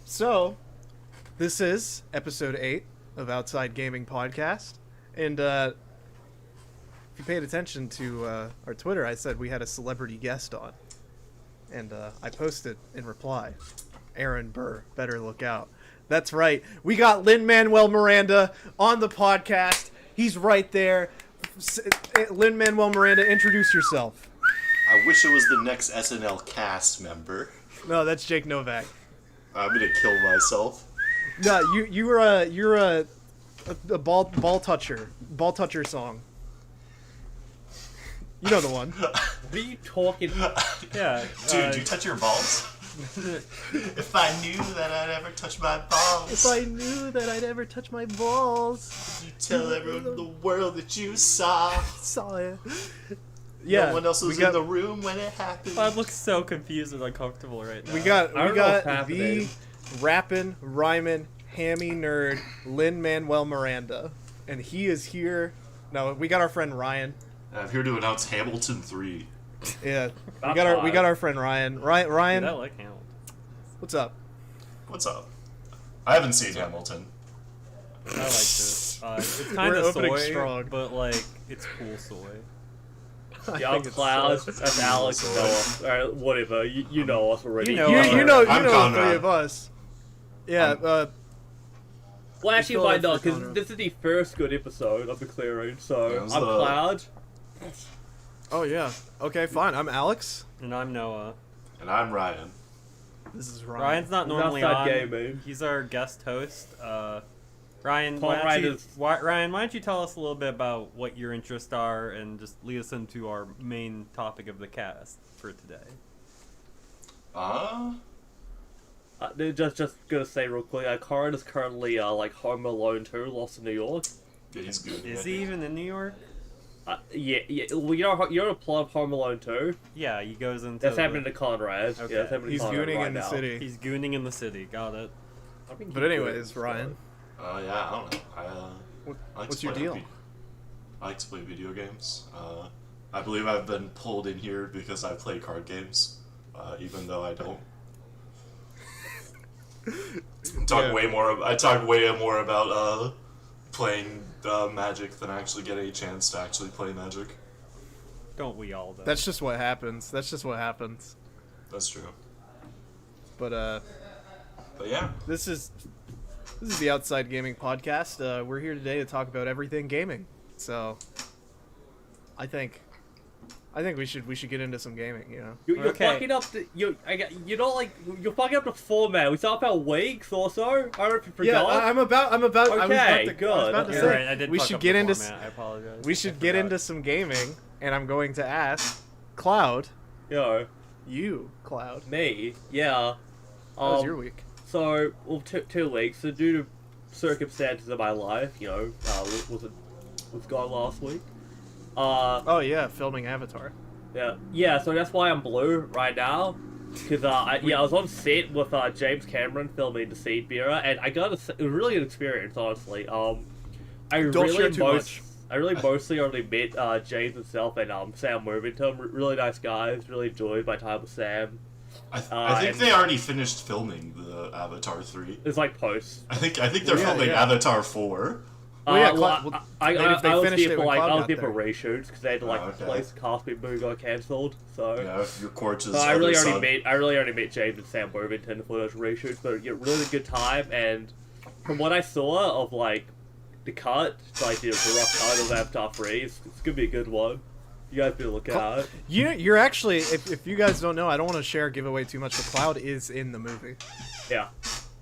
So, this is episode 8 of Outside Gaming Podcast. And if you paid attention to our Twitter, I said we had a celebrity guest on. And I posted in reply, Aaron Burr, better look out. That's right. We got Lin-Manuel Miranda on the podcast. He's right there. Lin-Manuel Miranda, introduce yourself. I wish it was the next SNL cast member. No, that's Jake Novak. I'm gonna kill myself. No, you're a ball toucher song. You know the one. What are you talking? Yeah, dude, do you touch your balls? If I knew that I'd ever touch my balls. If I knew that I'd ever touch my balls. You tell everyone in the world that you saw. Saw it. Yeah. No one else was in the room when it happened. I look so confused and uncomfortable right now. We got the rapping, rhyming, hammy nerd, Lin-Manuel Miranda, and he is here. No, we got our friend Ryan. I'm here to announce Hamilton 3. Yeah, we got our friend Ryan. Ryan. Dude, I like Hamilton. What's up? What's up? I haven't seen Hamilton. I liked it. It's kind of soy, strong. But like it's cool soy. Yeah, I'm Cloud. That's Alex. Noah. Alright, whatever. You know us already. You know the Conrab. three of us. Yeah. Well, actually, why not? Because this is the first good episode of the clearing. So Yeah, I'm Cloud. Oh yeah. Okay, fine. I'm Alex. And I'm Noah. And I'm Ryan. This is Ryan. Ryan's not normally Outside on. gaming. He's our guest host. Ryan, Ryan, why don't you tell us a little bit about what your interests are and just lead us into our main topic of the cast for today. Just gonna say real quick, Corin is currently Home Alone 2, Lost in New York. Yeah, he's good. Is he even in New York? Yeah. Well, you're in a plot of Home Alone 2. Yeah, he goes into. That's happening to Conrad. Okay. Yeah, that's happening He's to Conrad gooning right in the now. city. He's gooning in the city. Got it. But anyways, Ryan. Yeah, I don't know. I like What's to your play deal? I like to play video games. I believe I've been pulled in here because I play card games, even though I don't. I talk way more about playing Magic than actually get a chance to actually play Magic. Don't we all though? That's just what happens. That's true. But yeah, this is the Outside Gaming Podcast. We're here today to talk about everything gaming. So I think we should get into some gaming. You know, You're fucking up the you're fucking up the format. We talked about weeks or so. I don't know if you forgot. Yeah, I'm about. Okay, I was about to say Right, I did we fuck should up get the into. format. I apologize. We should get into some gaming, and I'm going to ask Cloud. Yo, You, Cloud. me, yeah. How was your week? So, well, 2 weeks. So, due to circumstances of my life, was gone last week. Oh yeah, filming Avatar. Yeah. So that's why I'm blue right now, because I was on set with James Cameron filming the Seed Bearer, and it was really an experience, honestly. Don't share too much. I really mostly only met James himself and Sam Worthington. Really nice guys. Really enjoyed my time with Sam. I think they already finished filming the Avatar 3. It's like post. I think they're filming Avatar 4. Well, I was there for reshoots because they had to place the cast people who got cancelled. So yeah, your corpses. I really already met James and Sam Worthington for those reshoots, but really good time. And from what I saw of the cut, the rough cut of Avatar 3, it's gonna be a good one. You guys be looking at it. You're actually, if you guys don't know, I don't want to give away too much, but Cloud is in the movie. Yeah.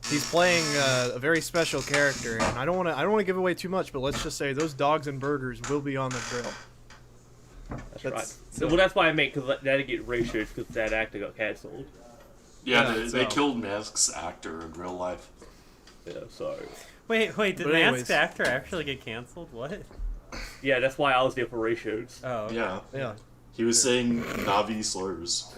He's playing a very special character, and I don't want to give away too much, but let's just say those dogs and burgers will be on the grill. That's right. Well, that's why I meant, because they had to get reshoots because that actor got cancelled. Yeah, they killed Mask's actor in real life. Yeah, so. Wait, did Masked actor actually get cancelled? What? Yeah, that's why I was there for reshoots. Oh. Okay. Yeah. He was saying Navi slurs.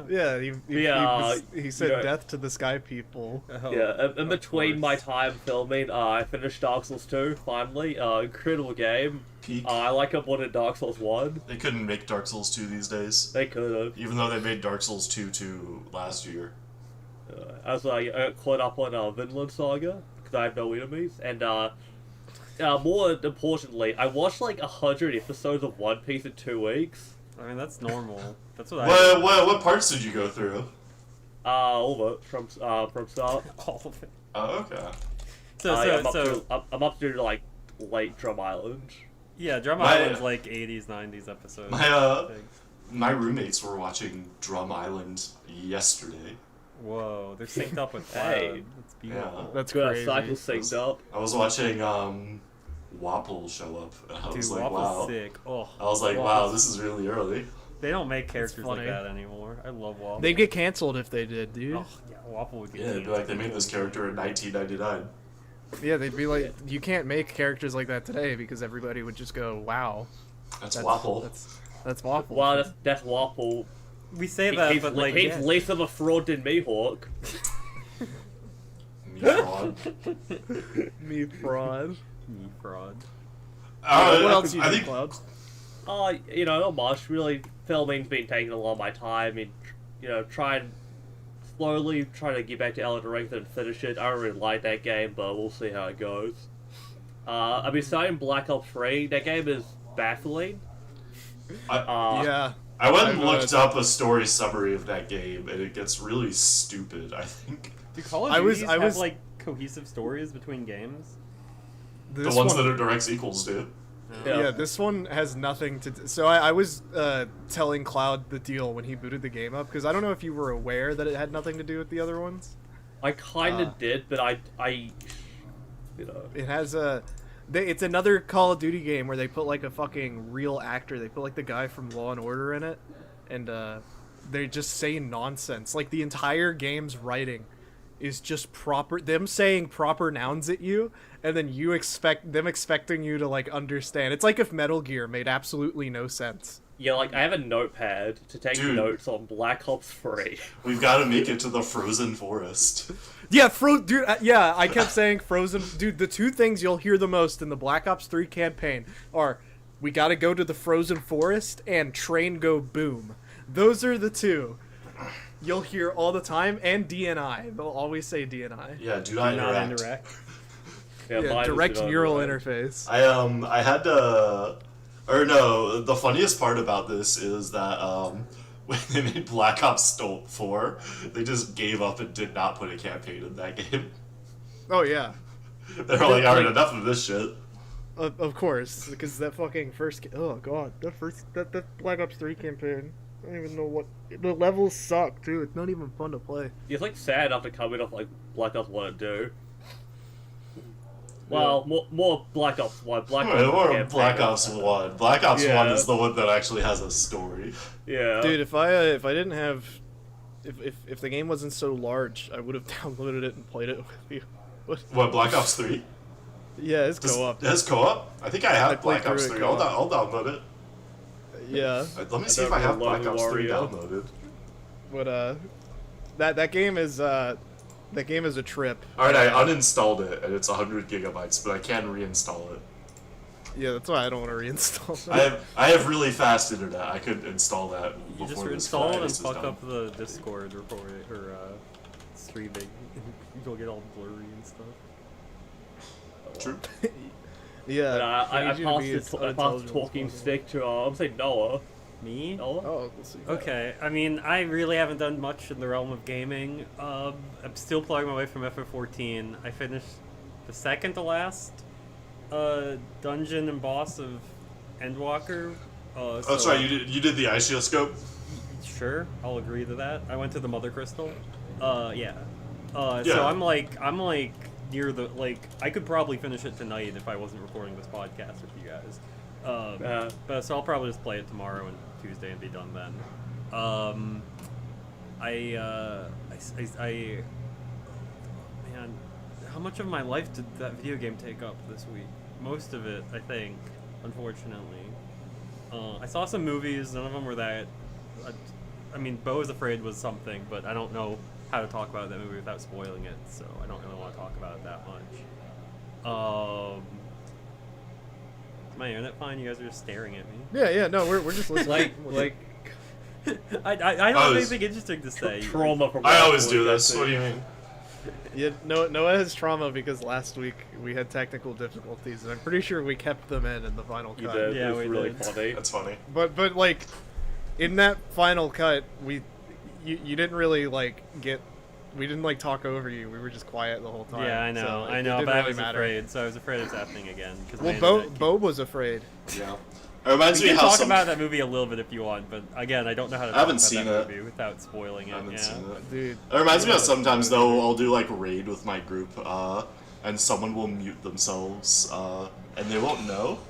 Yeah, he said death to the sky people. Oh, yeah, in between my time filming, I finished Dark Souls 2, finally. Incredible game. Peak. I like it more than Dark Souls 1. They couldn't make Dark Souls 2 these days. They could have. Even though they made Dark Souls 2 last year. I got caught up on Vinland Saga because I have no enemies, and more importantly, I watched like 100 episodes of One Piece in 2 weeks. I mean, that's normal. That's what I do. What parts did you go through? All of it from start. All of it. Oh, okay. So, I'm up to like late Drum Island. yeah, Drum My- Island's like 80s, 90s episodes. My I think. my roommates were watching Drum Island yesterday. Whoa, they're synced up with Cloud. Hey. That's beautiful. Yeah. That's Good, crazy. cycle synced up. I was watching Wapple show up, and I Dude, was like, Waffle's wow. sick. Oh, I was like, wow, Waffle's- this is really early. They don't make characters like funny. that anymore. I love Waffle. They'd get canceled if they did, dude. Oh, yeah, Waffle would get Yeah, it'd be like they made this character in 1999. Yeah, they'd be like, you can't make characters like that today because everybody would just go, wow. That's Wapple. That's Waffle. Well, that's Waffle. We say that, He's, but like, he's yeah. less of a fraud than Mihawk. Me fraud. Me fraud. Me fraud. What else you I do, think Cloud? Not much. Really, filming's been taking a lot of my time. And, trying to get back to Elden Ring and finish it. I don't really like that game, but we'll see how it goes. I've been starting Black Ops 3. That game is baffling. Yeah. I went and I've, looked up a story summary of that game, and it gets really stupid, I think. Do Call of I was- Duties I was- have like cohesive stories between games? This the ones one, that are direct sequels do. Yeah, this one has nothing to do. So I was telling Cloud the deal when he booted the game up, because I don't know if you were aware that it had nothing to do with the other ones. I kind of did, but I It has a... it's another Call of Duty game where they put like a fucking real actor. They put like the guy from Law and Order in it, and they just say nonsense. Like the entire game's writing is just them saying proper nouns at you, and then you expecting you to like understand. It's like if Metal Gear made absolutely no sense. Yeah, like I have a notepad to take Dude. notes on Black Ops 3. We've got to make it to the frozen forest. Yeah, dude. Yeah, I kept saying Frozen. Dude, the two things you'll hear the most in the Black Ops 3 campaign are, we gotta go to the frozen forest and train go boom. Those are the two you'll hear all the time, and DNI. They'll always say DNI. Yeah, do not Not interact. indirect. Yeah, mine is direct not neural right. interface. I had to, or no, the funniest part about this is that when they made Black Ops 4, they just gave up and did not put a campaign in that game. Oh yeah, They were like, alright, enough of this shit. of course, because that fucking first. Oh god, that Black Ops 3 campaign. I don't even know what the levels suck too. It's not even fun to play. It's like sad enough to come in off like Black Ops 1 and 2. Well, more Black Ops 1. Black Ops Or campaign. Black Ops 1. Black Ops 1 Yeah. is the one that actually has a story. Yeah. Dude, if I didn't have, if the game wasn't so large, I would have downloaded it and played it with you. What, Black Ops 3? Yeah, it's co-op. It has co-op? I think I have I played Black Ops through it 3. I'll co-op. download it. Yeah, Let me see if don't I have know Black Lone Ops 3 Wario. downloaded. but that game is a trip. Alright, I uninstalled it, and it's 100 gigabytes, but I can reinstall it. Yeah, that's why I don't want to reinstall it. I have really fast internet. I could install that You before just this reinstall it and virus is fuck done. up the Discord recording or streaming. You'll get all blurry and stuff. True. Yeah, But I need you to be as passed the unintelligible talking as possible. stick to, I'm saying Noah. Me? Noah? Oh, we'll see. Okay, I mean, I really haven't done much in the realm of gaming. I'm still plugging my way from FF14. I finished the second to last dungeon and boss of Endwalker. Oh, that's right. You did the Ishioscope? Sure, I'll agree to that. I went to the Mother Crystal. Yeah. Yeah. So I'm like near the I could probably finish it tonight if I wasn't recording this podcast with you guys. But so I'll probably just play it tomorrow and Tuesday and be done then. Man, how much of my life did that video game take up this week? Most of it, I think, unfortunately. I saw some movies, none of them were that... I mean, Beau is Afraid was something, but I don't know how to talk about that movie without spoiling it, so I don't really want to talk about it that much. Is my internet fine? You guys are just staring at me. Yeah, no, we're just listening. Like, I don't have was- anything interesting to say. Trauma from I last always do week, I this. What do think. you mean? Yeah, Noah has trauma because last week we had technical difficulties, and I'm pretty sure we kept them in the final You cut. did. Yeah, it was we really did. funny. That's funny. But like, in that final cut, you didn't really like get. We didn't like talk over you. We were just quiet the whole time. Yeah, I know, so it I know, didn't but I really was matter. afraid, so I was afraid it was happening again. Cause Well, Bo was afraid. Yeah. It reminds We me can how talk some. about that movie a little bit if you want, but again, I don't know how to I talk haven't about seen that it. movie without spoiling it. I haven't Yeah. seen it. Dude. It reminds me Yeah. of sometimes though I'll do like raid with my group, and someone will mute themselves, and they won't know,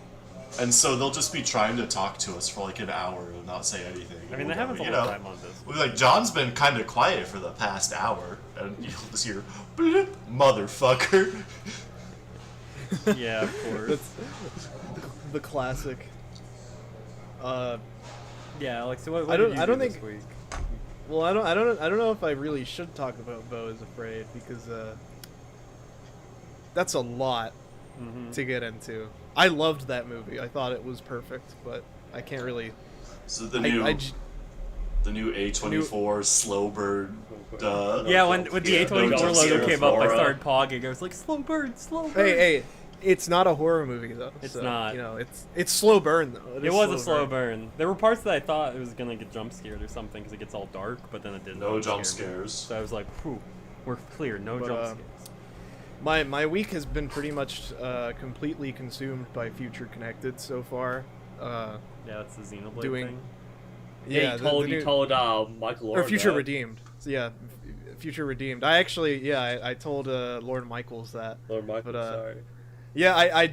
and so they'll just be trying to talk to us for like an hour and not say anything. I mean, that We'll happens go, all you the know, time on this. we'll be like, John's been kind of quiet for the past hour, and you'll just hear, "Bloop, motherfucker." Yeah, of course. That's the classic. Yeah, like so. What I don't- did you I don't do this think- week? Well, I don't know if I really should talk about Bo is Afraid because that's a lot Mhm. to get into. I loved that movie. I thought it was perfect, but I can't really. So the I new j- the new A24 slow bird. Yeah, when the Yeah, A24 no jump logo scare came up, I horror. started pogging. I was like, "Slow burn, slow burn." hey, it's not a horror movie though. It's so, not. You know, it's slow burn though. It is was a slow burn. There were parts that I thought it was gonna get jump scared or something because it gets all dark, but then it didn't. No jump scare me. scares. So I was like, "Whew, we're clear. No But, jump scares." My week has been pretty much completely consumed by Future Connected so far. Yeah, that's the Xenoblade doing- thing. Yeah, the you new- told Michael or Future that. Redeemed. So, yeah, Future Redeemed. I actually, I told Lord Michaels that. Lord Michael, But, sorry. Yeah, I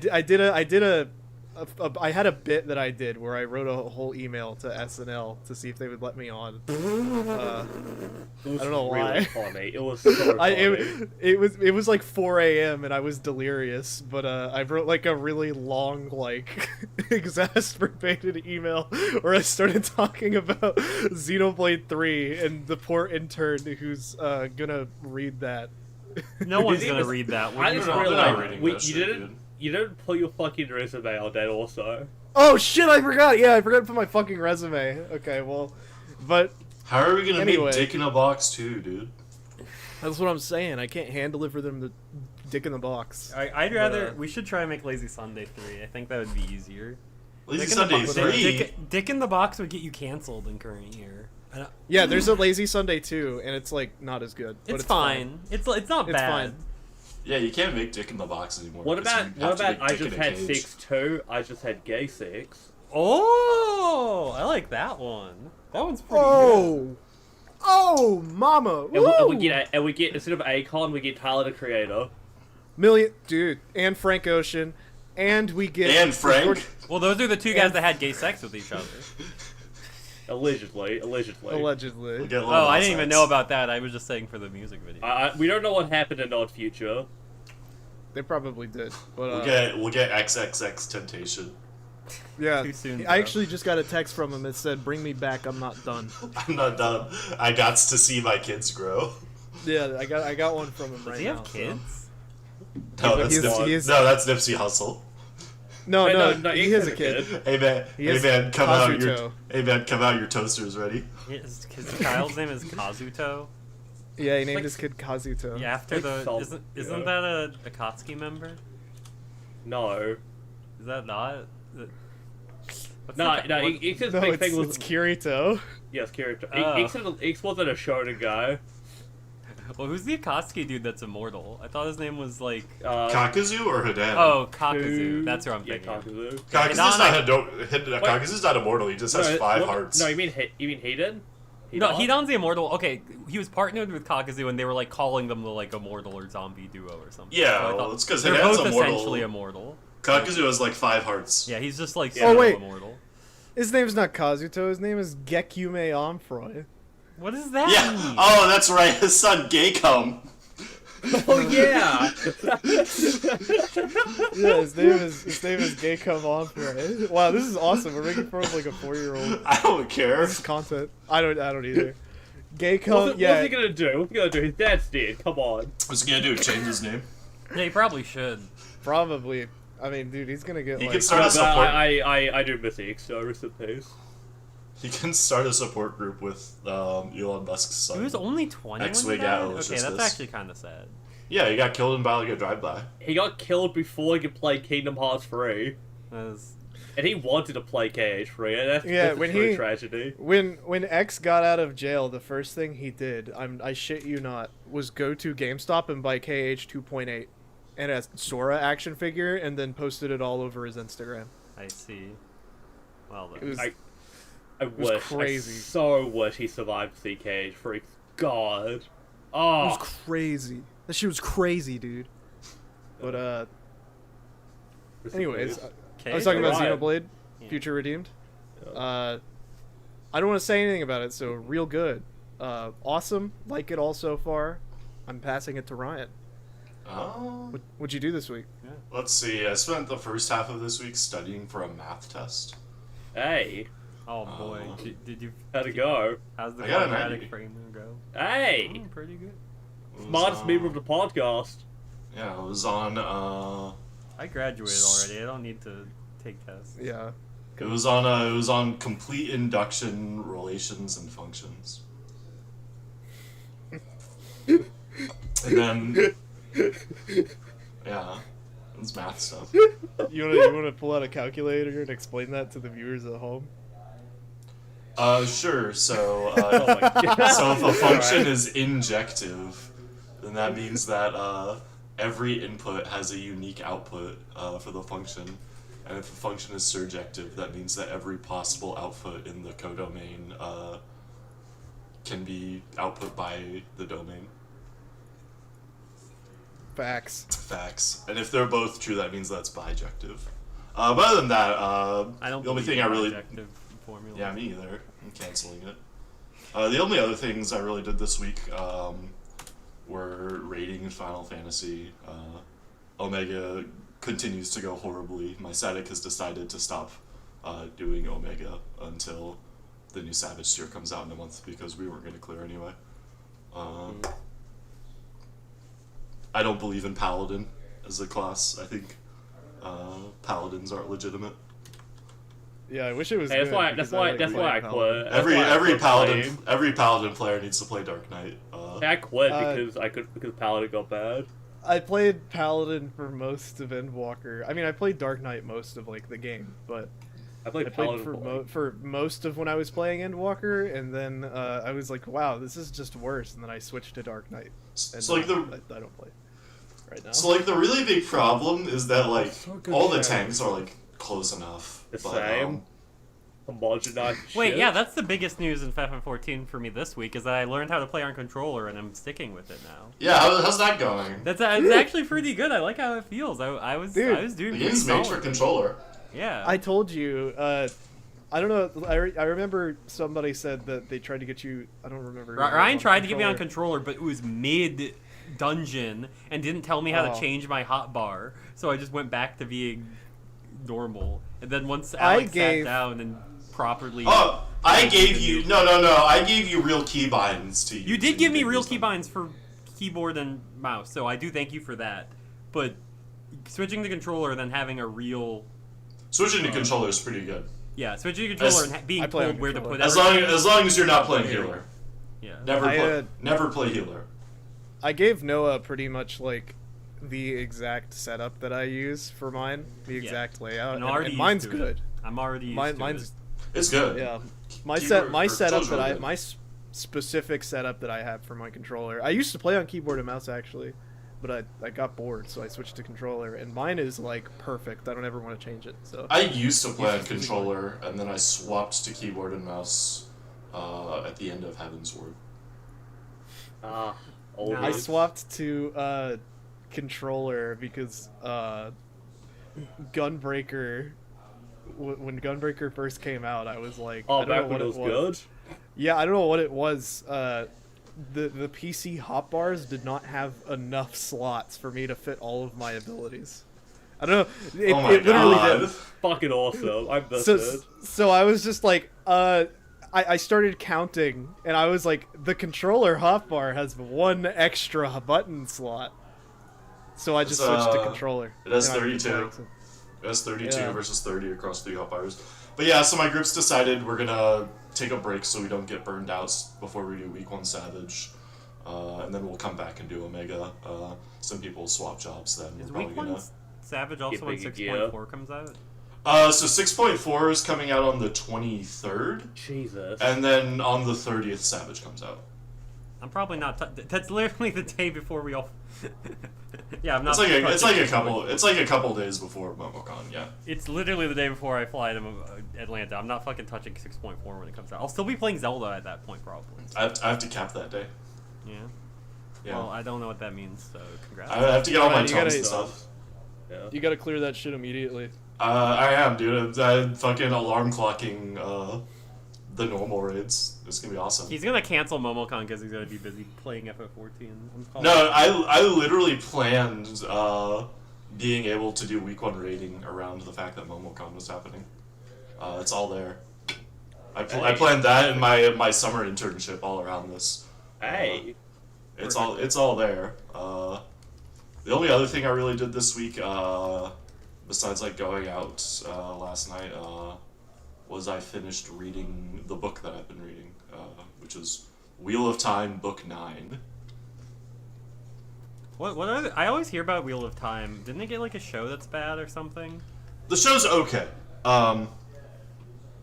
had a bit that I did where I wrote a whole email to SNL to see if they would let me on. It was I don't know really why. funny. It was so funny. It was like 4 a.m. and I was delirious, but I wrote like a really long, like exasperated email where I started talking about Xenoblade 3 and the poor intern who's gonna read that. No one's It gonna was- read that. What I are you didn't talking They're not about? reading realize that you shit, didn't. dude. You didn't put your fucking resume on that also. Oh shit! I forgot. Yeah, I forgot to put my fucking resume. Okay, well, but How are we gonna Anyway. make Dick in a Box too, dude? that's what I'm saying. I can't hand deliver them the dick in the box. I'd rather. But, We should try and make Lazy Sunday 3. I think that would be easier. Lazy Dick in the Sunday Box- 3. Dick in the Box would get you canceled in current year. Yeah, there's a Lazy Sunday too, and it's like not as good. But It's fine. It's not It's bad. fine. Yeah, you can't make Dick in the Box anymore. What because about you have to make I Dick just in a had cage. 6-2. I just had gay 6. Oh, I like that one. That one's pretty Oh, mama! And we Woo! get instead of Akon, we get Tyler the Creator. Million, dude, and Frank Ocean, and we get And Frank. good. Well, those are the two guys And- that had gay sex with each other. Allegedly. allegedly. We'll get Oh, I didn't even sex. know about that. I was just saying for the music video. We don't know what happened in Odd Future. They probably did, but We'll get XXXTentacion. yeah. Too soon, I bro. actually just got a text from him that said, "Bring me back. I'm not done." I'm not done. I got to see my kids grow. Yeah, I got one from him right Does he now. have kids? No, that's He is- Nipsey. he is- No, that's Nipsey Hussle. No, Wait, no, he has a kid. kid. Hey man, He is come out your Kazuto. hey man, come out your toaster's ready. His child's name is Kazuto. Yeah, he named like- his kid Kazuto. Yeah, after Like the salt, isn't yeah. that a Akatsuki member? No. Is that not? What's No, the- no, what- X's No, big it's, thing was... it's Kirito. Yes, character. Oh. X wasn't a shonen guy. Well, who's the Akatsuki dude that's immortal? I thought his name was like. Kakazu or Hidan? Oh, Kakuzu. That's who I'm Yeah, thinking. of. Kakazu. Kakazu's not Kakazu's not immortal. He just has No, 5 what- hearts. No, you mean Hiden? No, Hidan's the immortal. Okay, he was partnered with Kakuzu, and they were like calling them the like immortal or zombie duo or something. Yeah, So I well, thought- it's 'cause they're Hidan's both immortal. essentially immortal. Kakazu has like 5 hearts. Yeah, he's just like Yeah. Oh, pseudo wait. immortal. His name's not Kazuto. His name is Gekume Onfroy. What does that Yeah. mean? Oh, that's right. His son Gaycum. Oh yeah. Yeah, his name is Gekume Onfroy. Wow, this is awesome. We're making fun of like a 4-year-old. I don't care. This is content. I don't either. Gaycum, What's yeah. he gonna do? What's he gonna do? His dad's dead. Come on. What's he gonna do? Change his name? Yeah, he probably should. Probably. I mean, dude, he's gonna get He like. can start Yeah, a but support. I do miss X, so rest in peace. He can start a support group with Elon Musk's son. He was only 20 when he X-Wing died? Atlas Okay, is that's this. actually kind of sad. Yeah, he got killed in like a drive-by. He got killed before he could play Kingdom Hearts 3. That's- And he wanted to play KH3, and that's, Yeah, that's when a true he- tragedy. When X got out of jail, the first thing he did, I shit you not, was go to GameStop and buy KH 2.8 and a Sora action figure, and then posted it all over his Instagram. I see. Well, It then. was I was wish. crazy. I so wish he survived to see KH3. God. It Oh. was crazy. That shit was crazy, dude. But anyways, I was talking about Right. Xenoblade, Yeah. Future Redeemed. Yeah. I don't want to say anything about it, so real good. Awesome. Like it all so far. I'm passing it to Ryan. Oh. What'd you do this week? Let's see. I spent the first half of this week studying for a math test. Hey, Oh boy, Oh. did you? how'd it go? How's the I got a quadratic 90. frame go? Hey, Oh, pretty good. It was, smartest member of the podcast. Yeah, it was on. I graduated already. I don't need to take tests. Yeah. It was on complete induction relations and functions. And then, yeah, it's math stuff. You wanna pull out a calculator and explain that to the viewers at home? Sure. So, Oh my god. so if a function is injective, then that means that every input has a unique output for the function. And if a function is surjective, that means that every possible output in the codomain can be output by the domain. Facts. Facts. And if they're both true, that means that's bijective. But other than that, I don't. the only believe thing in I really... bijective formula. Yeah, me either. I'm canceling it. The only other things I really did this week were raiding in Final Fantasy. Omega continues to go horribly. My static has decided to stop doing Omega until the new Savage tier comes out in a month because we weren't going to clear anyway. I don't believe in Paladin as a class. I think Paladins aren't legitimate. Yeah, I wish it was. Hey, that's good why. because That's why. like That's why I playing quit. Paladin. That's why I quit playing. Every Paladin player needs to play Dark Knight. I quit Uh, because Paladin got bad. I played Paladin for most of Endwalker. I mean, I played Dark Knight most of like the game, but I played I played Paladin for most of when I was playing Endwalker, and then I was like, wow, this is just worse. And then I switched to Dark Knight. And So like now the I don't play right now. So like the really big problem is that like So good all the show. tanks are like close enough. The but, same. Homogenized Wait, shit. yeah, that's the biggest news in FF14 for me this week is that I learned how to play on controller and I'm sticking with it now. yeah, how's that going? That's it's actually pretty good. I like how it feels. I was Dude, doing The pretty game's made for solid. controller. Yeah. I told you. I don't know. I remember somebody said that they tried to get you. I don't remember. who it was Ryan on tried to get me on controller. controller, but it was mid dungeon and didn't tell me how Oh. to change my hotbar. So I just went back to being normal. And then once I Alex gave- sat down and properly Oh, I gave you no. I gave you real keybinds to use. You did and give me didn't real use them. keybinds for keyboard and mouse, so I do thank you for that. But switching the controller and then having a real Switching to controller is pretty good. switching the controller As- and being I play on told where to controller. put As everything. long as you're not playing healer. Yeah. Never play healer. I gave Noah pretty much like the exact setup that I use for mine, the Yeah. exact layout, I'm and, already and used mine's to good. it. I'm already used to Mine's it. It's good. yeah. My Keyboard setup controller's that really I good. my specific setup that I have for my controller. I used to play on keyboard and mouse actually, but I got bored, so I switched to controller, and mine is like perfect. I don't ever want to change it. So I used to play on Uses physically. controller, and then I swapped to keyboard and mouse at the end of Heaven's Word. Ah, old No. I days. swapped to controller because Gunbreaker. When Gunbreaker first came out, I was like, Oh, I don't know back when what it was good. Yeah, I don't know what it was. The PC hotbars did not have enough slots for me to fit all of my abilities. I don't know. It, Oh my it literally god. did. Fucking awesome. I missed So, it. so I was just like, I started counting, and I was like, the controller hotbar has one extra button slot. So I just It's, switched to controller. it has and I've been 32. playing since- It has 32 Yeah. versus 30 across 3 umpires. But yeah, so my group's decided we're gonna take a break so we don't get burned out before we do week 1 Savage. And then we'll come back and do Omega. Some people swap jobs then. Is We're week probably one Savage also when big 6.4 comes out? So 6.4 is coming out on the 23rd. Jesus. And then on the 30th, Savage comes out. I'm probably not. That's literally the day before we all. Yeah, I'm not. It's like a touching couple days before MomoCon. Yeah. It's literally the day before I fly to Atlanta. I'm not fucking touching 6.4 when it comes out. I'll still be playing Zelda at that point, probably. I have to cap that day. Yeah. Yeah. Well, I don't know what that means, so congrats. I have to get all my You gotta- tons and stuff. Yeah. You gotta clear that shit immediately. I am, dude. I'm fucking alarm clocking the normal raids. It's gonna be awesome. He's gonna cancel MomoCon because he's gonna be busy playing FF14. No, I literally planned being able to do week 1 raiding around the fact that MomoCon was happening. It's all there. I planned that in my summer internship all around this. Hey. It's all there. The only other thing I really did this week, besides like going out last night, was I finished reading the book that I've been reading, which is Wheel of Time, Book 9. What are I always hear about Wheel of Time. Didn't they get like a show that's bad or something? The show's okay.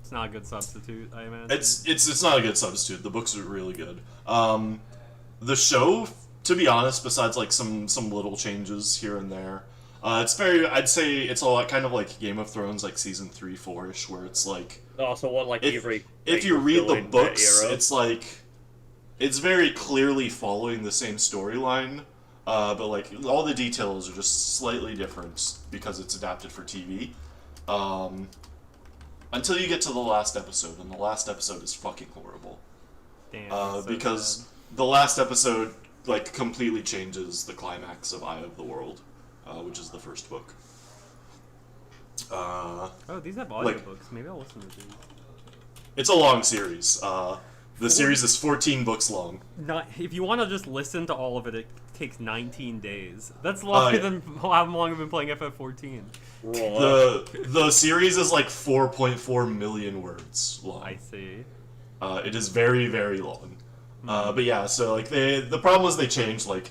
It's not a good substitute, I imagine. It's not a good substitute. The books are really good. The show, to be honest, besides like some little changes here and there, it's very. I'd say it's a lot kind of like Game of Thrones, like season 3, 4-ish, where it's like. Also, one like If you read the books, it's like it's very clearly following the same storyline, but like all the details are just slightly different because it's adapted for TV. Until you get to the last episode, and the last episode is fucking horrible. Damn, that's so Because sad. the last episode like completely changes the climax of Eye of the World, which is the first book. Oh, these have like- audiobooks. Maybe I'll listen to these. It's a long series. The series is 14 books long. Not if you want to just listen to all of it, it takes 19 days. That's longer yeah. than how long I've been playing FF14. The series is like 4.4 million words long. I see. It is very, very long. But yeah, so like the problem was they changed like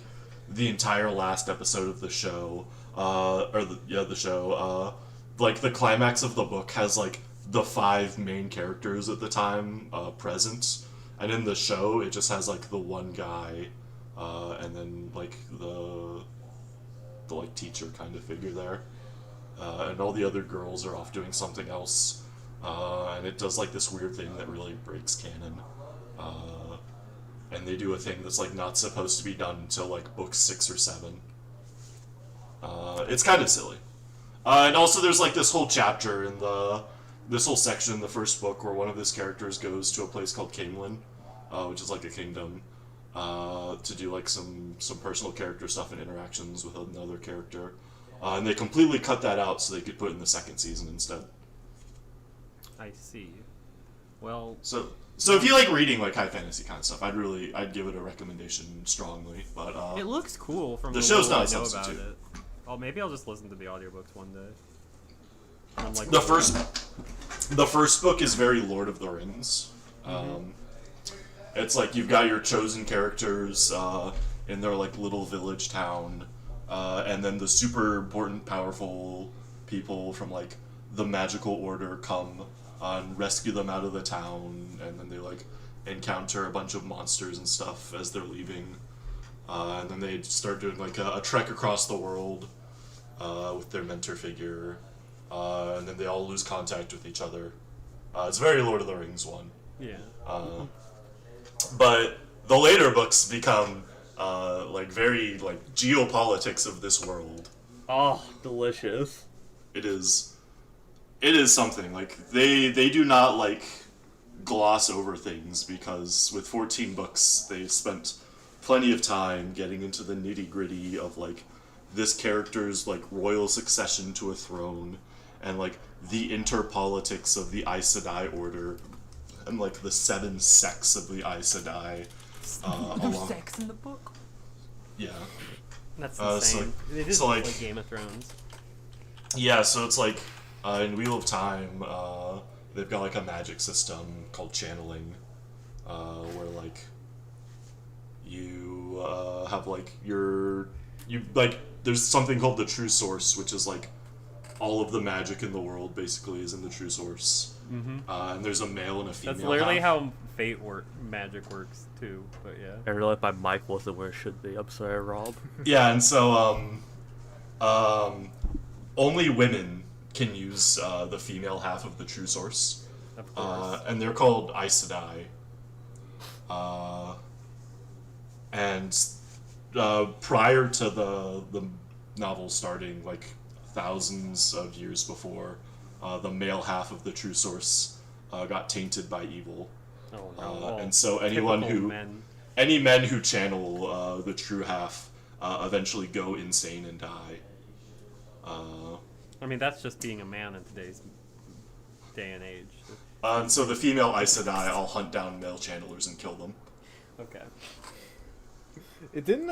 the entire last episode of the show, the show. Like the climax of the book has like the 5 main characters at the time present, and in the show it just has like the one guy, and then like the like teacher kind of figure there, and all the other girls are off doing something else, and it does like this weird thing that really breaks canon. And they do a thing that's like not supposed to be done until like book 6 or 7. It's kind of silly. And also there's like this whole chapter in this whole section in the first book where one of his characters goes to a place called Camelin, which is like a kingdom, to do like some personal character stuff and interactions with another character. And they completely cut that out so they could put it in the second season instead. I see. Well, So if you like reading like high fantasy kind of stuff, I'd give it a recommendation strongly. But it looks cool from the the show's little not a I know about substitute. it. Oh, maybe I'll just listen to the audiobooks one day. I'm like, the first book is very Lord of the Rings. It's like you've got your chosen characters in their like little village town, and then the super important, powerful people from like the magical order come and rescue them out of the town, and then they like encounter a bunch of monsters and stuff as they're leaving, and then they start doing like a trek across the world with their mentor figure, and then they all lose contact with each other. It's very Lord of the Rings one. yeah. But the later books become like very like geopolitics of this world. Oh, delicious. It is something. Like they do not like gloss over things, because with 14 books they've spent plenty of time getting into the nitty-gritty of like this character's like royal succession to a throne, and like the interpolitics of the Aes Sedai order, and like the 7 sects of the Aes Sedai. There's sex in the book. Yeah. That's so, insane. It is so, like like- Game of Thrones. Yeah, so it's like in Wheel of Time, they've got like a magic system called channeling, where like you have like there's something called the true source, which is like all of the magic in the world basically is in the true source. And there's a male and a female. That's literally half. how magic works too. But yeah. I realized my mic wasn't where it should be. I'm sorry, Rob. Yeah, and so only women can use the female half of the true source, Of course. and they're called Aes Sedai. And prior to the novel starting, like thousands of years before, the male half of the true source got tainted by evil. Oh no. And so Typical men. any men who channel the true half eventually go insane and die. I mean, that's just being a man in today's day and age. And so the female Aes Sedai all hunt down male channelers and kill them. Okay. It didn't.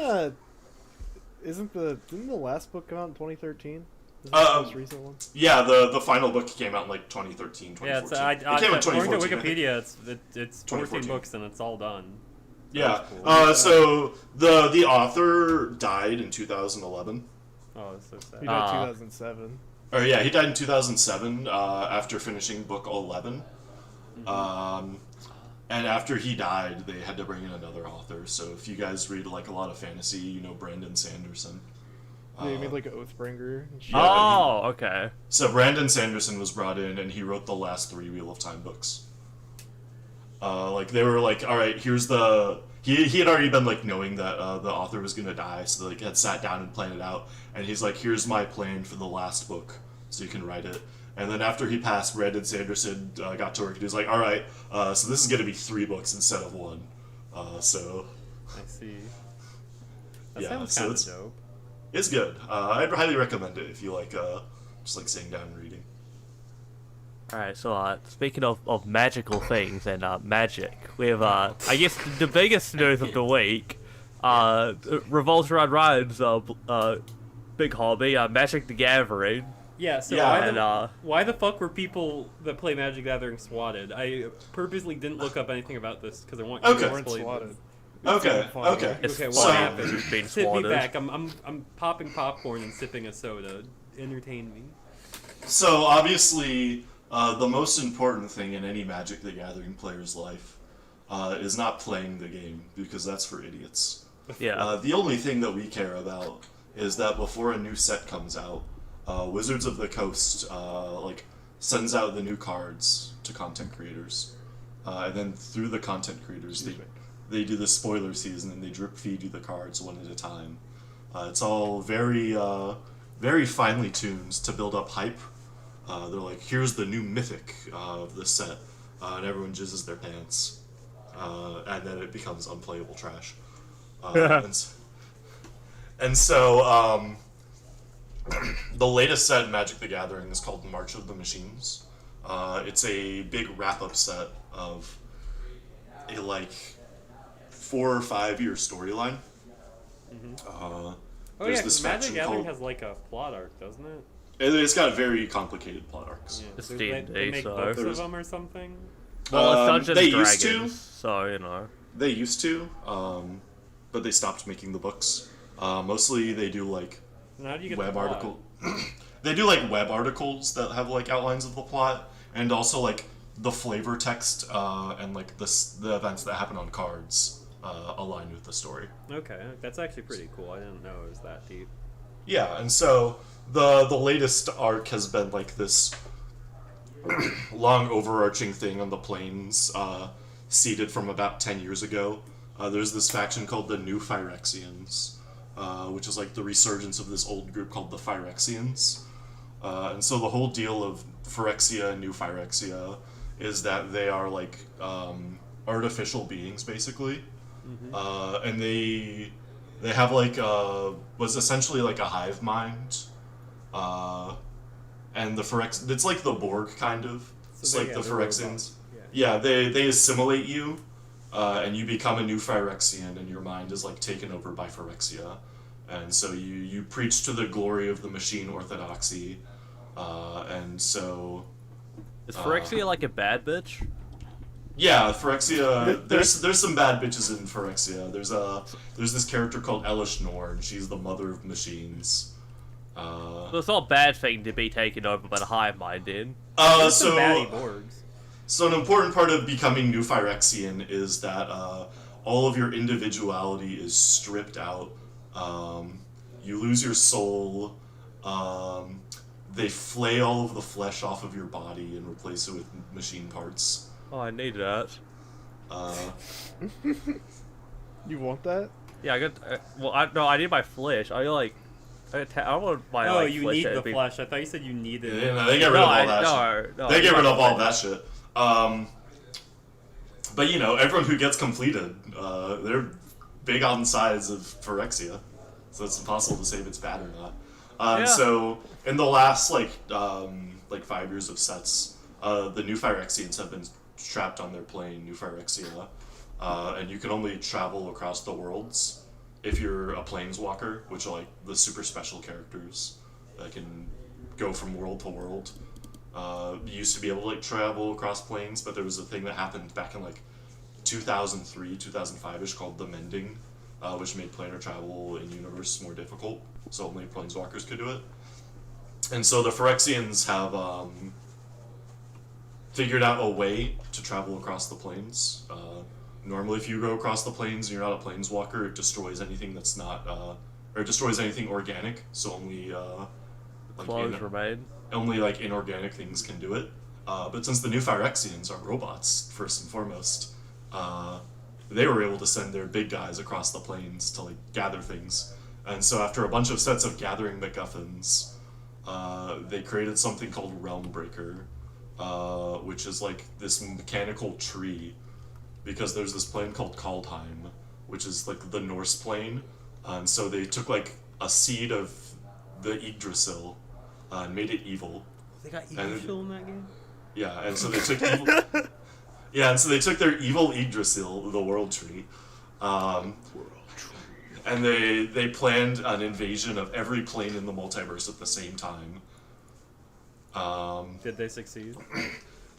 Didn't the last book come out in 2013? Is that the most recent one? Yeah, the final book came out in like 2013, 2014. Yeah, it came in according to 2014. I think. Wikipedia, it's 14 2014. books and it's all done. Yeah. That's cool. So the author died in 2011. Oh, that's so sad. He died 2007. Or yeah, he died in 2007 after finishing book 11. And after he died, they had to bring in another author. So if you guys read like a lot of fantasy, you know Brandon Sanderson. Yeah, you mean like an Oathbringer? And shit? Yeah, Oh, okay. So Brandon Sanderson was brought in, and he wrote the last 3 Wheel of Time books. Like they were like, all right, here's the. He had already been like knowing that the author was gonna die, so like had sat down and planned it out. And he's like, here's my plan for the last book, so you can write it. And then after he passed, Brandon Sanderson got to work, and he was like, all right, so this is gonna be 3 books instead of 1. So I see. That Yeah, sounds so kind of it's- dope. it's good. I'd highly recommend it if you like just like sitting down and reading. Alright, so speaking of magical things and magic, we have I guess the biggest news of the week revolves around Ryan's big hobby, Magic the Gathering. Yeah, so Yeah, why the fuck were people that play Magic the Gathering swatted? I purposely didn't look up anything about this because I want you Okay. to explain Swatted. this. Okay, fun, okay. It's Okay, what So- happened? being Sit me swatted. back. I'm popping popcorn and sipping a soda. Entertain me. So obviously, the most important thing in any Magic the Gathering player's life is not playing the game, because that's for idiots. Yeah. The only thing that we care about is that before a new set comes out, Wizards of the Coast like sends out the new cards to content creators, and then through the content creators they do the spoiler season and they drip feed you the cards one at a time. It's all very very finely tuned to build up hype. They're like, here's the new mythic of the set, and everyone jizzes their pants, and then it becomes unplayable trash. And so the latest set in Magic the Gathering is called March of the Machines. It's a big wrap-up set of a like 4 or 5 year storyline. Oh There's yeah, this because Magic faction the Gathering called- has like a plot arc, doesn't it? It's got very complicated plot arcs. Yeah. It's So D&D, they make so- books There's- of them or something. Well, it's Dungeons they and used Dragons, to. so you know. They used to, but they stopped making the books. Mostly they do like And how do you get web the plot? article. They do like web articles that have like outlines of the plot, and also like the flavor text and like the events that happen on cards align with the story. Okay, that's actually pretty cool. I didn't know it was that deep. Yeah, and so the latest arc has been like this long overarching thing on the plains, seeded from about 10 years ago. There's this faction called the New Phyrexians, which is like the resurgence of this old group called the Phyrexians. And so the whole deal of Phyrexia and New Phyrexia is that they are like artificial beings, basically. And they have like was essentially like a hive mind. And the Phyrex, it's like the Borg kind of. It's like the they're Phyrexians. robots. Yeah, they assimilate you, and you become a new Phyrexian, and your mind is like taken over by Phyrexia. And so you preach to the glory of the machine orthodoxy, And so... Is Phyrexia like a bad bitch? Yeah, Phyrexia. There's some bad bitches in Phyrexia. There's this character called Elish Nor, and she's the mother of machines. So it's not a bad thing to be taken over by the hive-minded. There's some baddie So Borgs. so an important part of becoming New Phyrexian is that all of your individuality is stripped out. You lose your soul. They flay all of the flesh off of your body and replace it with machine parts. Oh, I need that. You want that? Yeah, I got. I need my flesh. I want my. Oh, like, you flesh need to the be... flesh. I thought you said you needed it. Yeah, no, they get rid of all that shit. No, They get rid of all that. that shit. But you know, everyone who gets completed, they're big on the sides of Phyrexia, so it's impossible to say if it's bad or not. Yeah. So in the last like 5 years of sets, the New Phyrexians have been trapped on their plane, New Phyrexia, and you can only travel across the worlds if you're a planeswalker, which are like the super special characters that can go from world to world. You used to be able to like travel across planes, but there was a thing that happened back in like 2003, 2005ish called the Mending, which made planar travel in universe more difficult, so only planeswalkers could do it. And so the Phyrexians have figured out a way to travel across the planes. Normally, if you go across the planes and you're not a planeswalker, it destroys anything that's not, or it destroys anything organic. So only Clothes remain. only like inorganic things can do it. But since the New Phyrexians are robots first and foremost, they were able to send their big guys across the planes to like gather things. And so after a bunch of sets of gathering MacGuffins, they created something called Realm Breaker, which is like this mechanical tree, because there's this plane called Kaldheim, which is like the Norse plane, and so they took like a seed of the Yggdrasil and made it evil. They got Yggdrasil in that game? Yeah, and so they took evil. Yeah, and so they took their evil Yggdrasil, the World Tree, and they planned an invasion of every plane in the multiverse at the same time. Did they succeed?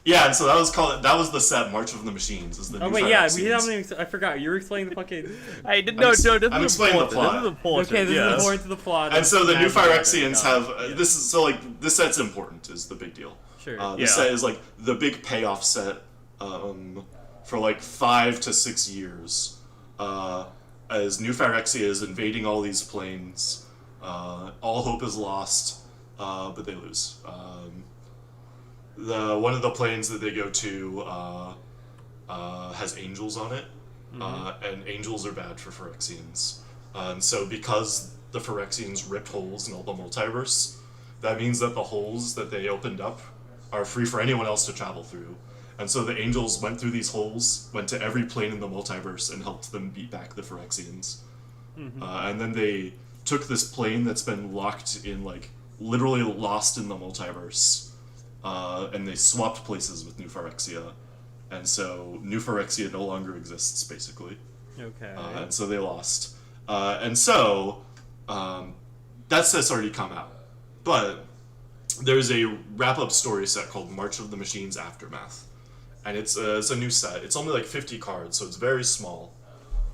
Yeah, and so that was the set March of the Machines. Is the Oh New wait, yeah, Phyrexians. we haven't even, I forgot. You were explaining the fucking... Hey, no, this I'm is explaining the important. plot. This is important. Okay, this yeah. is important to the plot. And so the New Magic. Phyrexians have this is so like this set's important is the big deal. Sure. This Yeah. set is like the big payoff set for like 5 to 6 years, as New Phyrexia is invading all these planes. All hope is lost, but they lose. One of the planes that they go to has angels on it, and angels are bad for Phyrexians. And so because the Phyrexians ripped holes in all the multiverse, that means that the holes that they opened up are free for anyone else to travel through. And so the angels went through these holes, went to every plane in the multiverse, and helped them beat back the Phyrexians. And then they took this plane that's been locked in, like, literally lost in the multiverse, and they swapped places with New Phyrexia. And so New Phyrexia no longer exists, basically. Okay. And so they lost. And so that set's already come out. But there's a wrap-up story set called March of the Machines Aftermath. And it's a new set. It's only like 50 cards, so it's very small.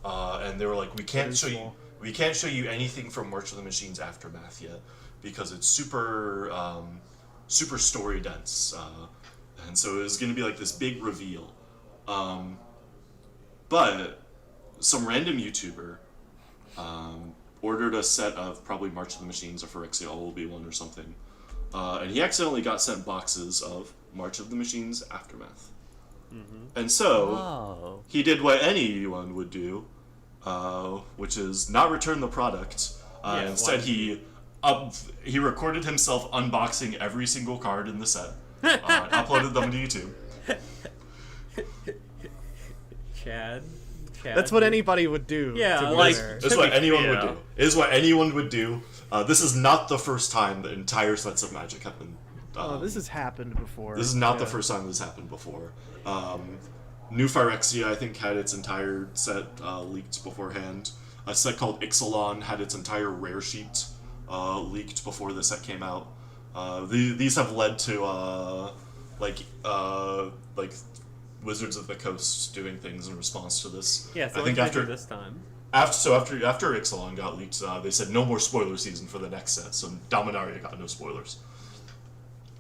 And they were like, we can't show you anything from March of the Machines Aftermath yet because it's super story dense. And so it was going to be like this big reveal. But some random YouTuber ordered a set of probably March of the Machines or Phyrexia All Will Be One or something. And he accidentally got sent boxes of March of the Machines Aftermath. And so he did what anyone would do, which is not return the product. Instead, he recorded himself unboxing every single card in the set, and uploaded them to YouTube. Chad. That's what anybody would do. Yeah, to be like- fair. This is what anyone would do. It is what anyone would do. This is not the first time that entire sets of Magic have been. This has happened before. This is not the Yeah. first time this happened before. New Phyrexia, I think, had its entire set leaked beforehand. A set called Ixalan had its entire rare sheet leaked before the set came out. These have led to like Wizards of the Coast doing things in response to this. Yeah, so I think what did they after do this time? after Ixalan got leaked, they said no more spoiler season for the next set. So Dominaria got no spoilers.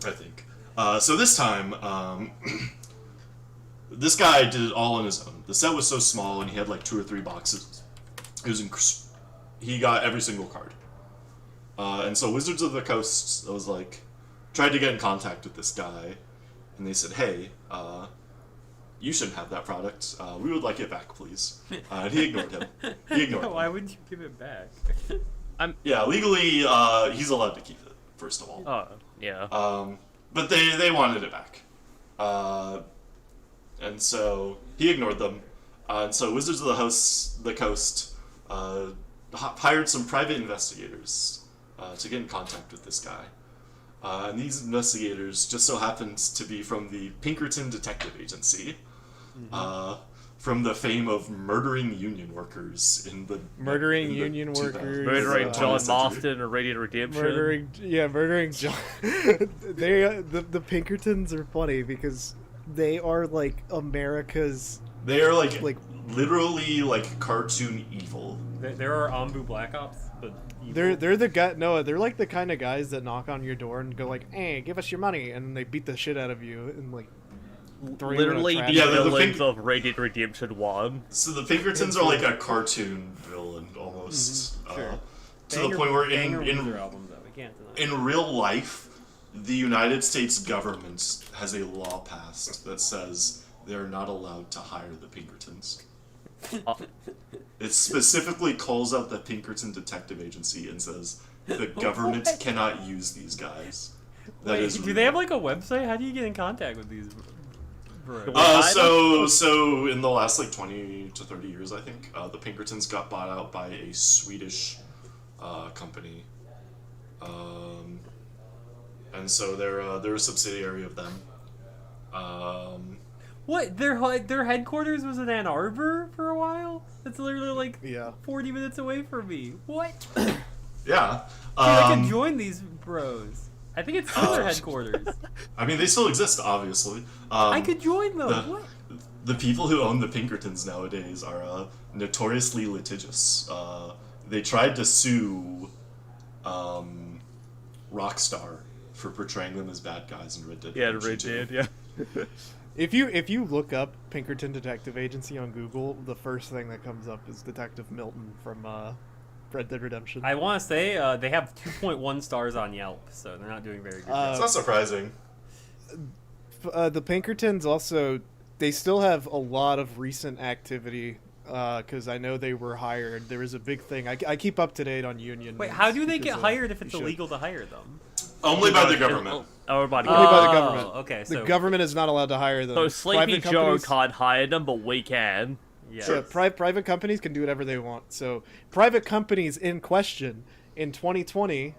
I think. So this time, this guy did it all on his own. The set was so small, and he had like 2 or 3 boxes. It was he got every single card. And so Wizards of the Coast was like, tried to get in contact with this guy, and they said, hey, you shouldn't have that product. We would like it back, please. And he ignored him. Why would you give it back? Yeah, legally, he's allowed to keep it, first of all. Oh, yeah. But they wanted it back. And so he ignored them. And so Wizards of the Coast hired some private investigators to get in contact with this guy. And these investigators just so happens to be from the Pinkerton Detective Agency, from the fame of murdering union workers in the Murdering in the union 2000s, workers, Murdering John 20th century. Marston or Radiant Redemption. Murdering John. The Pinkertons are funny because they are like America's. They are like literally like cartoon evil. There are Ambu Black Ops, but evil. They're the guy. No, they're like the kind of guys that knock on your door and go like, "Hey, give us your money," and they beat the shit out of you and like. Literally the Yeah, the villains of Radiant Redemption 1. So the Pinkertons are like a cartoon villain almost, Sure. to the point where Banger in Weezer albums, though, we can't deny. in real life, the United States government has a law passed that says they are not allowed to hire the Pinkertons. It specifically calls out the Pinkerton Detective Agency and says the government cannot use these guys. That Wait, is do they have like a website? How do you get in contact with these? So in the last like 20 to 30 years, I think, the Pinkertons got bought out by a Swedish company, and so they're a subsidiary of them. What? Their headquarters was in Ann Arbor for a while? That's literally like 40 minutes away from me. What? Yeah. Dude, I could join these bros. I think it's still their headquarters. I mean, they still exist, obviously. I could join them. What? The people who own the Pinkertons nowadays are notoriously litigious. They tried to sue Rockstar for portraying them as bad guys in Red Dead. Yeah, Redemption Red 2. Dead, yeah. If you look up Pinkerton Detective Agency on Google, the first thing that comes up is Detective Milton from Red Dead Redemption. I want to say they have 2.1 stars on Yelp, so they're not doing very good. It's not surprising. The Pinkertons also, they still have a lot of recent activity because I know they were hired. There was a big thing. I keep up to date on union. Wait, news how do they because, get hired if it's you should. illegal to hire them? Only by the government. Everybody. Only by the Oh, government. okay, The so- government is not allowed to hire them. So Sleepy Private Joe companies- can't hire them, but we can. Yeah. Yeah, private companies can do whatever they want. So, private companies in question in 2020,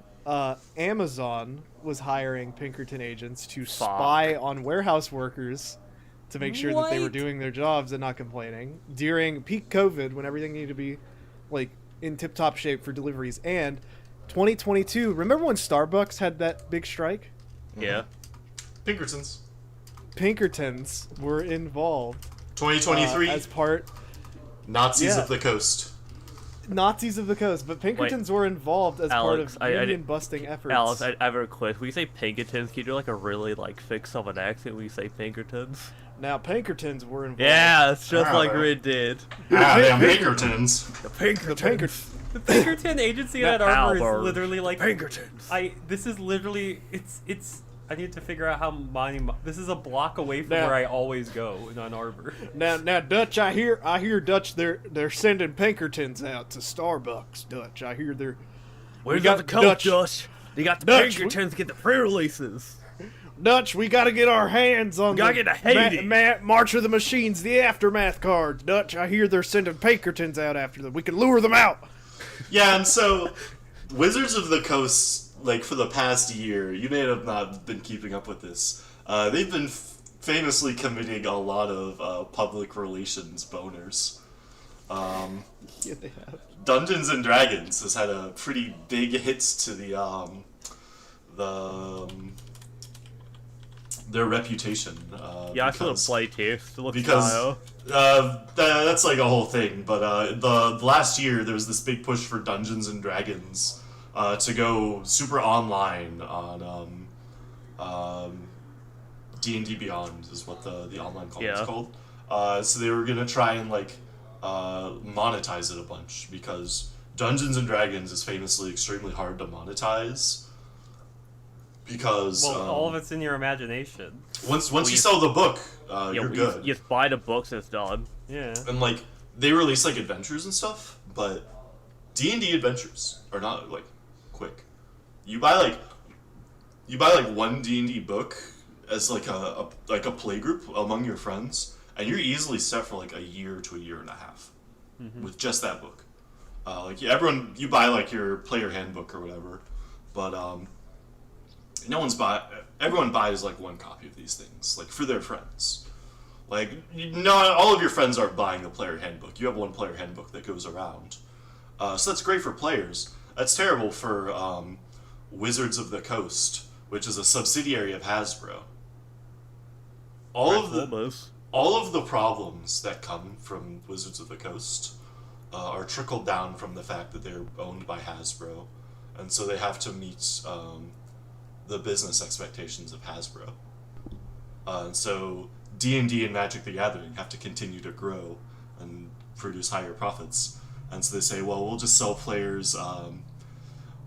Amazon was hiring Pinkerton agents to spy on warehouse workers to make sure that they were What? doing their jobs and not complaining during peak COVID when everything needed to be like in tip-top shape for deliveries. And 2022, remember when Starbucks had that big strike? Yeah. Pinkertons. Pinkertons were involved 2023. as part Nazis yeah. of the coast. Nazis of the coast, but Pinkertons were involved as Alex, part of union busting efforts. Alex, I have a request. When you say Pinkertons, can you do like a really like thick Southern accent when you say Pinkertons? Now Pinkertons were involved. Yeah, it's just like Alright. Red Dead. Damn Pinkertons. The The Pinkertons. The Pinkerton agency at Not Arbor Albert. is literally like Pinkertons. This is literally it's. I need to figure out how many. This is a block away from Now- where I always go in Ann Arbor. Now Dutch, I hear Dutch. They're sending Pinkertons out to Starbucks. Dutch, I hear they're. Where's got the coach, Dutch. Dutch? They got the Dutch, Pinkertons get the pre-releases. Dutch, we got to get our hands on gotta get to Haiti. March of the Machines, the aftermath cards. Dutch, I hear they're sending Pinkertons out after them. We can lure them out. Yeah, and so Wizards of the Coast, like for the past year, you may have not been keeping up with this. They've been famously committing a lot of public relations boners. Yeah, they have. Dungeons and Dragons has had a pretty big hits to their reputation. Yeah, I still because- play too. Still looks because style. that's like a whole thing. But the last year there was this big push for Dungeons and Dragons to go super online on D&D Beyond is what the online call is Yeah. called. So they were gonna try and like monetize it a bunch because Dungeons and Dragons is famously extremely hard to monetize. Because Well, all of it's in your imagination. once you sell the book, you're good. You just buy the books and it's done. Yeah. And like they release like adventures and stuff, but D&D adventures are not like quick. You buy like one D&D book as like a playgroup among your friends, and you're easily set for like a year to a year and a half with just that book. You buy like your player handbook or whatever, but everyone buys like one copy of these things, like for their friends. Like, not all of your friends aren't buying the player handbook. You have one player handbook that goes around. So that's great for players. That's terrible for Wizards of the Coast, which is a subsidiary of Hasbro. All of the problems that come from Wizards of the Coast are trickled down from the fact that they're owned by Hasbro, and so they have to meet the business expectations of Hasbro. And so D&D and Magic the Gathering have to continue to grow and produce higher profits. And so they say, well, we'll just sell players,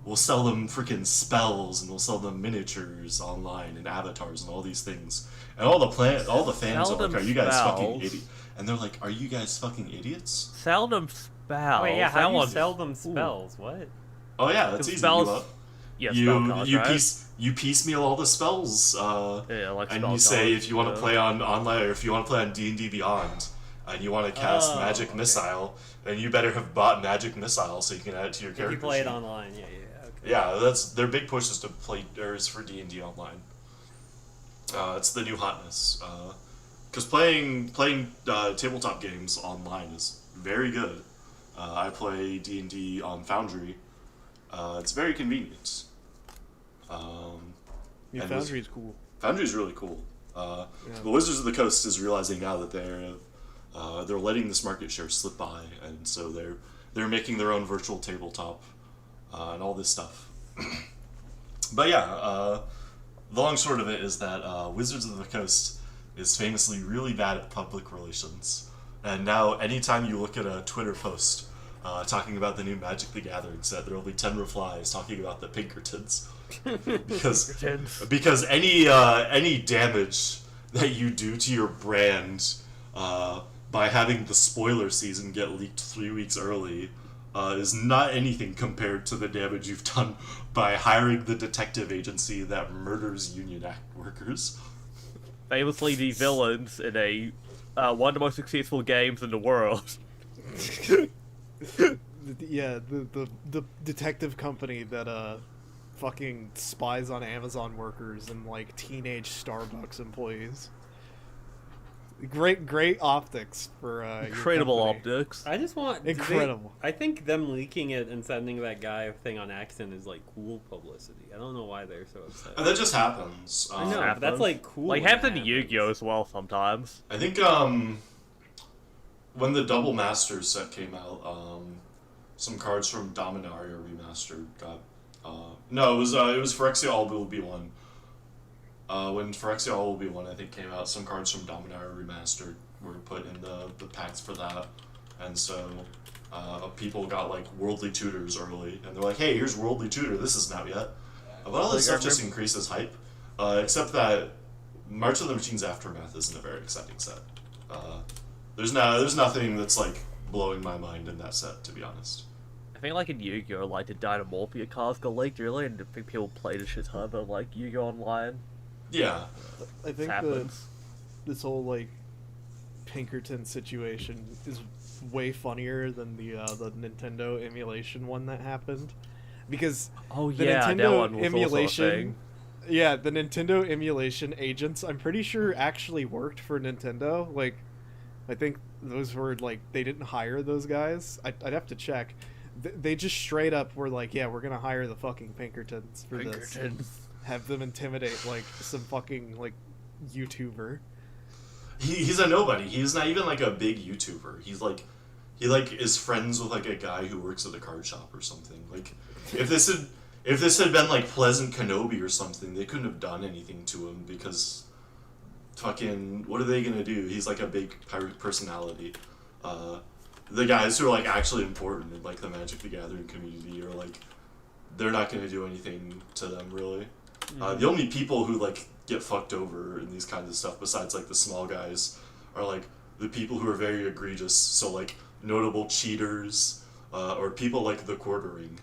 we'll sell them freaking spells, and we'll sell them miniatures online and avatars and all these things. And all the fans Sell are like, them are you guys fucking spells. idiots? And they're like, are you guys fucking idiots? Sell them spells. Wait, yeah, how do you Someone's- sell them spells? What? Oh yeah, that's The easy. spells- Yeah, spell cards, right? You piecemeal all the spells, Yeah, like and spell you say cards, if you want to yeah. play on online or if you want to play on D&D Beyond, and you want to cast Oh, Magic okay. Missile, then you better have bought Magic Missile so you can add it to your If character you play it sheet. online, yeah, okay. Yeah, that's their big push is to play is for D&D online. It's the new hotness. Because playing tabletop games online is very good. I play D&D on Foundry. It's very convenient. Yeah, And Foundry's cool. Foundry's really cool. The Wizards of the Coast is realizing now that they're letting this market share slip by, and so they're making their own virtual tabletop and all this stuff. But yeah, the long short of it is that Wizards of the Coast is famously really bad at public relations, and now anytime you look at a Twitter post talking about the new Magic the Gathering set, there will be 10 replies talking about the Pinkertons. because any damage that you do to your brand by having the spoiler season get leaked 3 weeks early is not anything compared to the damage you've done by hiring the detective agency that murders Union Act workers. Famously, the villains in a one of the most successful games in the world. Yeah, the detective company that fucking spies on Amazon workers and like teenage Starbucks employees. Great optics for your Incredible company. optics. I just want Incredible. I think them leaking it and sending that guy a thing on accident is like cool publicity. I don't know why they're so upset. And that just happens. I know, but that's like cool. Like when it happens in happens. Yu-Gi-Oh as well sometimes. I think when the Double Masters set came out, some cards from Dominaria Remastered got. No, it was Phyrexia All Will Be One. When Phyrexia All Will Be One, I think, came out, some cards from Dominaria Remastered were put in the packs for that, and so people got like Worldly Tutors early, and they're like, "Hey, here's Worldly Tutor. This isn't out yet." But all this Like, I stuff just increases hype, except that March of the Machines Aftermath isn't a very exciting set. There's nothing that's like blowing my mind in that set, to be honest. I think like in Yu-Gi-Oh, like the Dynamorphia cards got leaked early, and I think people played a shit ton of like Yu-Gi-Oh online. Yeah, I think Happens. this whole like Pinkerton situation is way funnier than the Nintendo emulation one that happened, because Oh the yeah, Nintendo that one was emulation, also a thing. yeah, the Nintendo emulation agents, I'm pretty sure actually worked for Nintendo. Like, I think those were like they didn't hire those guys. I'd have to check. They just straight up were like, yeah, we're gonna hire the fucking Pinkertons for this. Pinkertons. have them intimidate like some fucking like YouTuber. He's a nobody. He's not even like a big YouTuber. He is friends with like a guy who works at a card shop or something. Like if this had been like Pleasant Kenobi or something, they couldn't have done anything to him because fucking what are they gonna do? He's like a big pirate personality. The guys who are like actually important in like the Magic the Gathering community are like they're not gonna do anything to them really. The only people who like get fucked over in these kinds of stuff besides like the small guys are like the people who are very egregious, so like notable cheaters or people like the Quartering.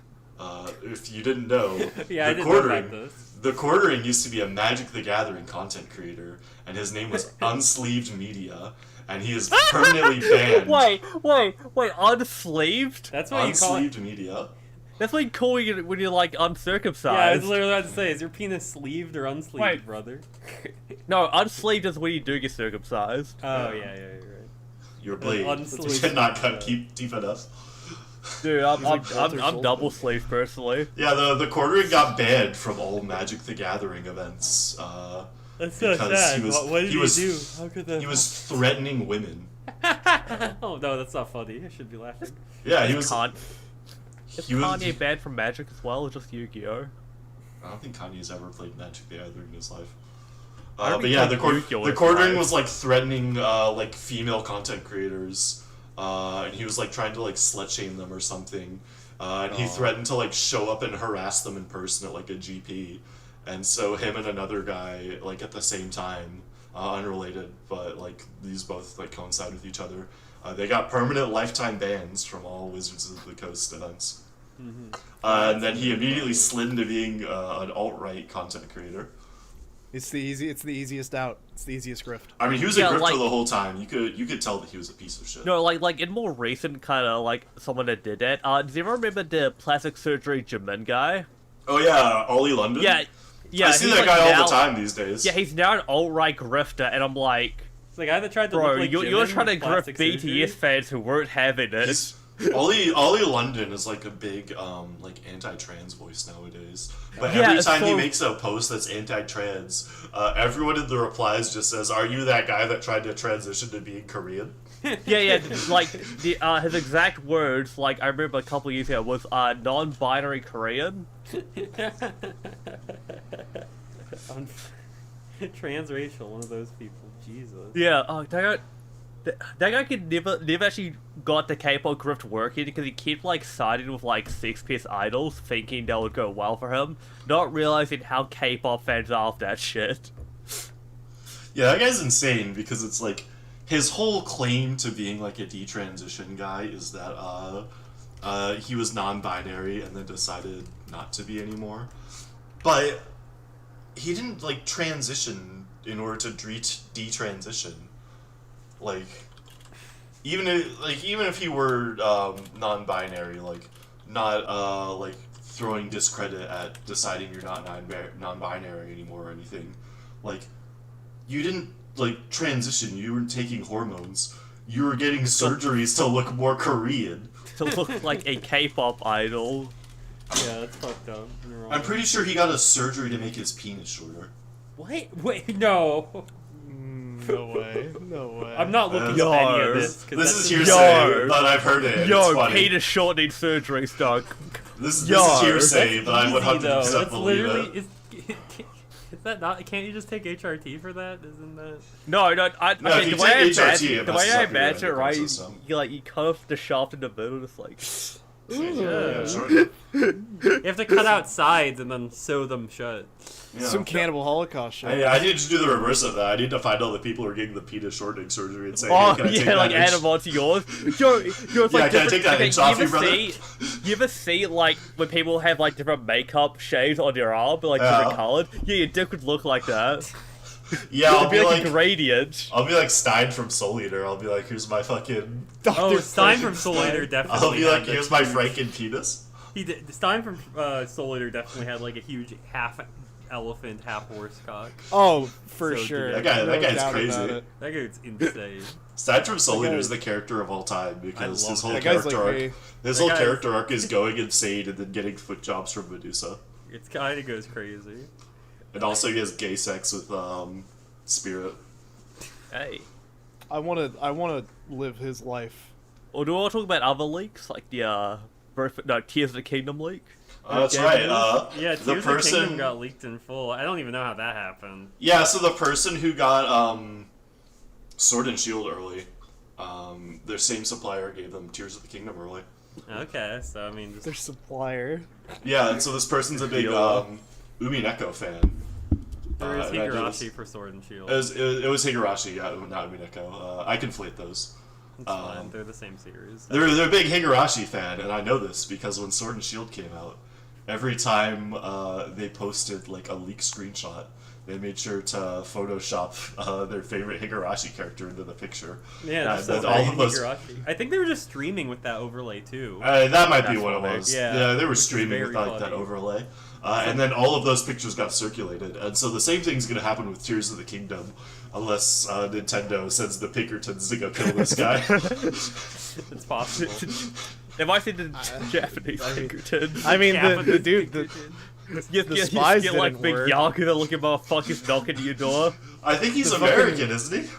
If you didn't know, Yeah, I the didn't know about Quartering, this. the Quartering used to be a Magic the Gathering content creator, and his name was Unsleeved Media, and he is permanently banned. Wait, unsleeved? That's what you call it. Unsleeved Media. That's what you call it when you're like uncircumcised. Yeah, I was literally about to say, is your penis sleeved or unsleeved, Wait. brother? No, unsleeved is when you do get circumcised. Oh, yeah, you're right. Your blade Unsleeved. did not cut deep enough. Dude, I'm Walter double Schultz. sleeved personally. Yeah, the Quartering got banned from all Magic the Gathering events. That's so Because sad. he was- What did he he, was- do? How could that? He was threatening women. Oh no, that's not funny. I should be laughing. Yeah, he was. Is He was. Kanye banned from Magic as well, or just Yu-Gi-Oh? I don't think Kanye's ever played Magic the Gathering in his life. I don't But think yeah, like the Yu-Gi-Oh is Quartering live. was like threatening like female content creators, and he was like trying to like slut shame them or something, and he threatened to like show up and harass them in person at like a GP, and so him and another guy like at the same time, unrelated, but like these both like coincide with each other. They got permanent lifetime bans from all Wizards of the Coast events. And then he immediately slid into being an alt-right content creator. It's the easiest out. It's the easiest grift. I mean, he was Yeah, a grifter like- the whole time. You could tell that he was a piece of shit. No, like in more recent kind of like someone that did that. Do you ever remember the plastic surgery Jamin guy? Oh yeah, Ollie London. Yeah, I see he's, that like, guy all now- the time these days. Yeah, he's now an alt-right grifter, and I'm like, It's the guy that tried to bro, look like you're Jimin trying to with plastic grift BTS surgery? fans who weren't having it. He's, Ollie London is like a big like anti-trans voice nowadays. But Yeah, every time he so- makes a post that's anti-trans, everyone in the replies just says, "Are you that guy that tried to transition to being Korean?" Yeah, like the his exact words, like I remember a couple years ago, was non-binary Korean. Transracial, one of those people. Jesus. Yeah, that guy could never actually got the K-pop grift working because he kept like siding with like six-piece idols, thinking that would go well for him, not realizing how K-pop fans are of that shit. Yeah, that guy's insane because it's like his whole claim to being like a detransition guy is that he was non-binary and then decided not to be anymore. But he didn't like transition in order to detransition. Like even if he were non-binary, like not like throwing discredit at deciding you're not non-binary anymore or anything, like you didn't like transition. You weren't taking hormones. You were getting surgeries to look more Korean. To look like a K-pop idol. Yeah, that's fucked up. You're wrong. I'm pretty sure he got a surgery to make his penis shorter. Wait, no. No way. No way. I'm not looking Yo. up any of this. 'cause This that's is a- hearsay, but I've heard it. and it's Yo, funny. penis shortening surgery, Stark. This is Yo. hearsay, but I would Easy, though. 100% That's believe literally. it. Is that not? Can't you just take HRT for that? Isn't that? No, No, if okay, you the way I take HRT, imagine, it the way messes I up your imagine it, right? endocrine system. You cut off the shaft in the middle, it's like. Yeah, sure. You have to cut out sides and then sew them shut. Yeah. Some Cannibal Holocaust shit. I need to do the reverse of that. I need to find all the people who are getting the penis shortening surgery and say, Oh, hey, can I take yeah, like that add them onto yours. Yo, it's Yeah, like can I take that okay, inch off you you, brother? You ever see, like, when people have, like, different makeup shades on their arm, but, like, Yeah. different colored? Yeah, your dick would look like that. Yeah, I'll It'd be be like, like, a gradient. I'll be like Stein from Soul Eater. I'll be like, here's my fucking. Oh, Dr. Stein from Frankenstein. Soul Eater definitely. I'll be had like, the here's my huge- Franken penis. He did. Stein from Soul Eater definitely had like a huge half elephant, half horse cock. Oh, for So sure. that guy- No that guy's doubt crazy. about it. That guy's insane. Stein from Soul That Eater guy- is the character of all time because I his love whole That guy's character like arc, me. his That whole guy's- character arc is going insane and then getting foot jobs from Medusa. It's kind of goes crazy. And also he has gay sex with Spirit. Hey. I wanna live his life. Or do we want to talk about other leaks, like the Tears of the Kingdom leak? That's right. Yeah, the Tears of the Kingdom got leaked in full. I don't even know how that happened. Yeah, so the person who got Sword and Shield early, their same supplier gave them Tears of the Kingdom early. Okay, so I mean, just Their supplier. Yeah, and so this person's a big Yeah. Umineko fan. there is and I did Higurashi this- for Sword and Shield. It was Higurashi, yeah, not Umineko. I conflate those. It's fine. They're the same series. They're a big Higurashi fan, and I know this because when Sword and Shield came out, every time they posted like a leak screenshot, they made sure to Photoshop their favorite Higurashi character into the picture. Yeah, And that's then all all of those. Higurashi. I think they were just streaming with that overlay too. That might be That's what it what was. makes- Yeah, they were which is streaming very with like that funny. overlay. And then all of those pictures got circulated. And so the same thing's going to happen with Tears of the Kingdom, unless Nintendo sends the Pinkertons to go kill this guy. It's possible. They might see the Japanese Pinkerton. I mean, Japanese the dude, Pinkerton. you spies get like didn't big work. Yakuza looking motherfuckers knocking at your door. I think he's The American, isn't he?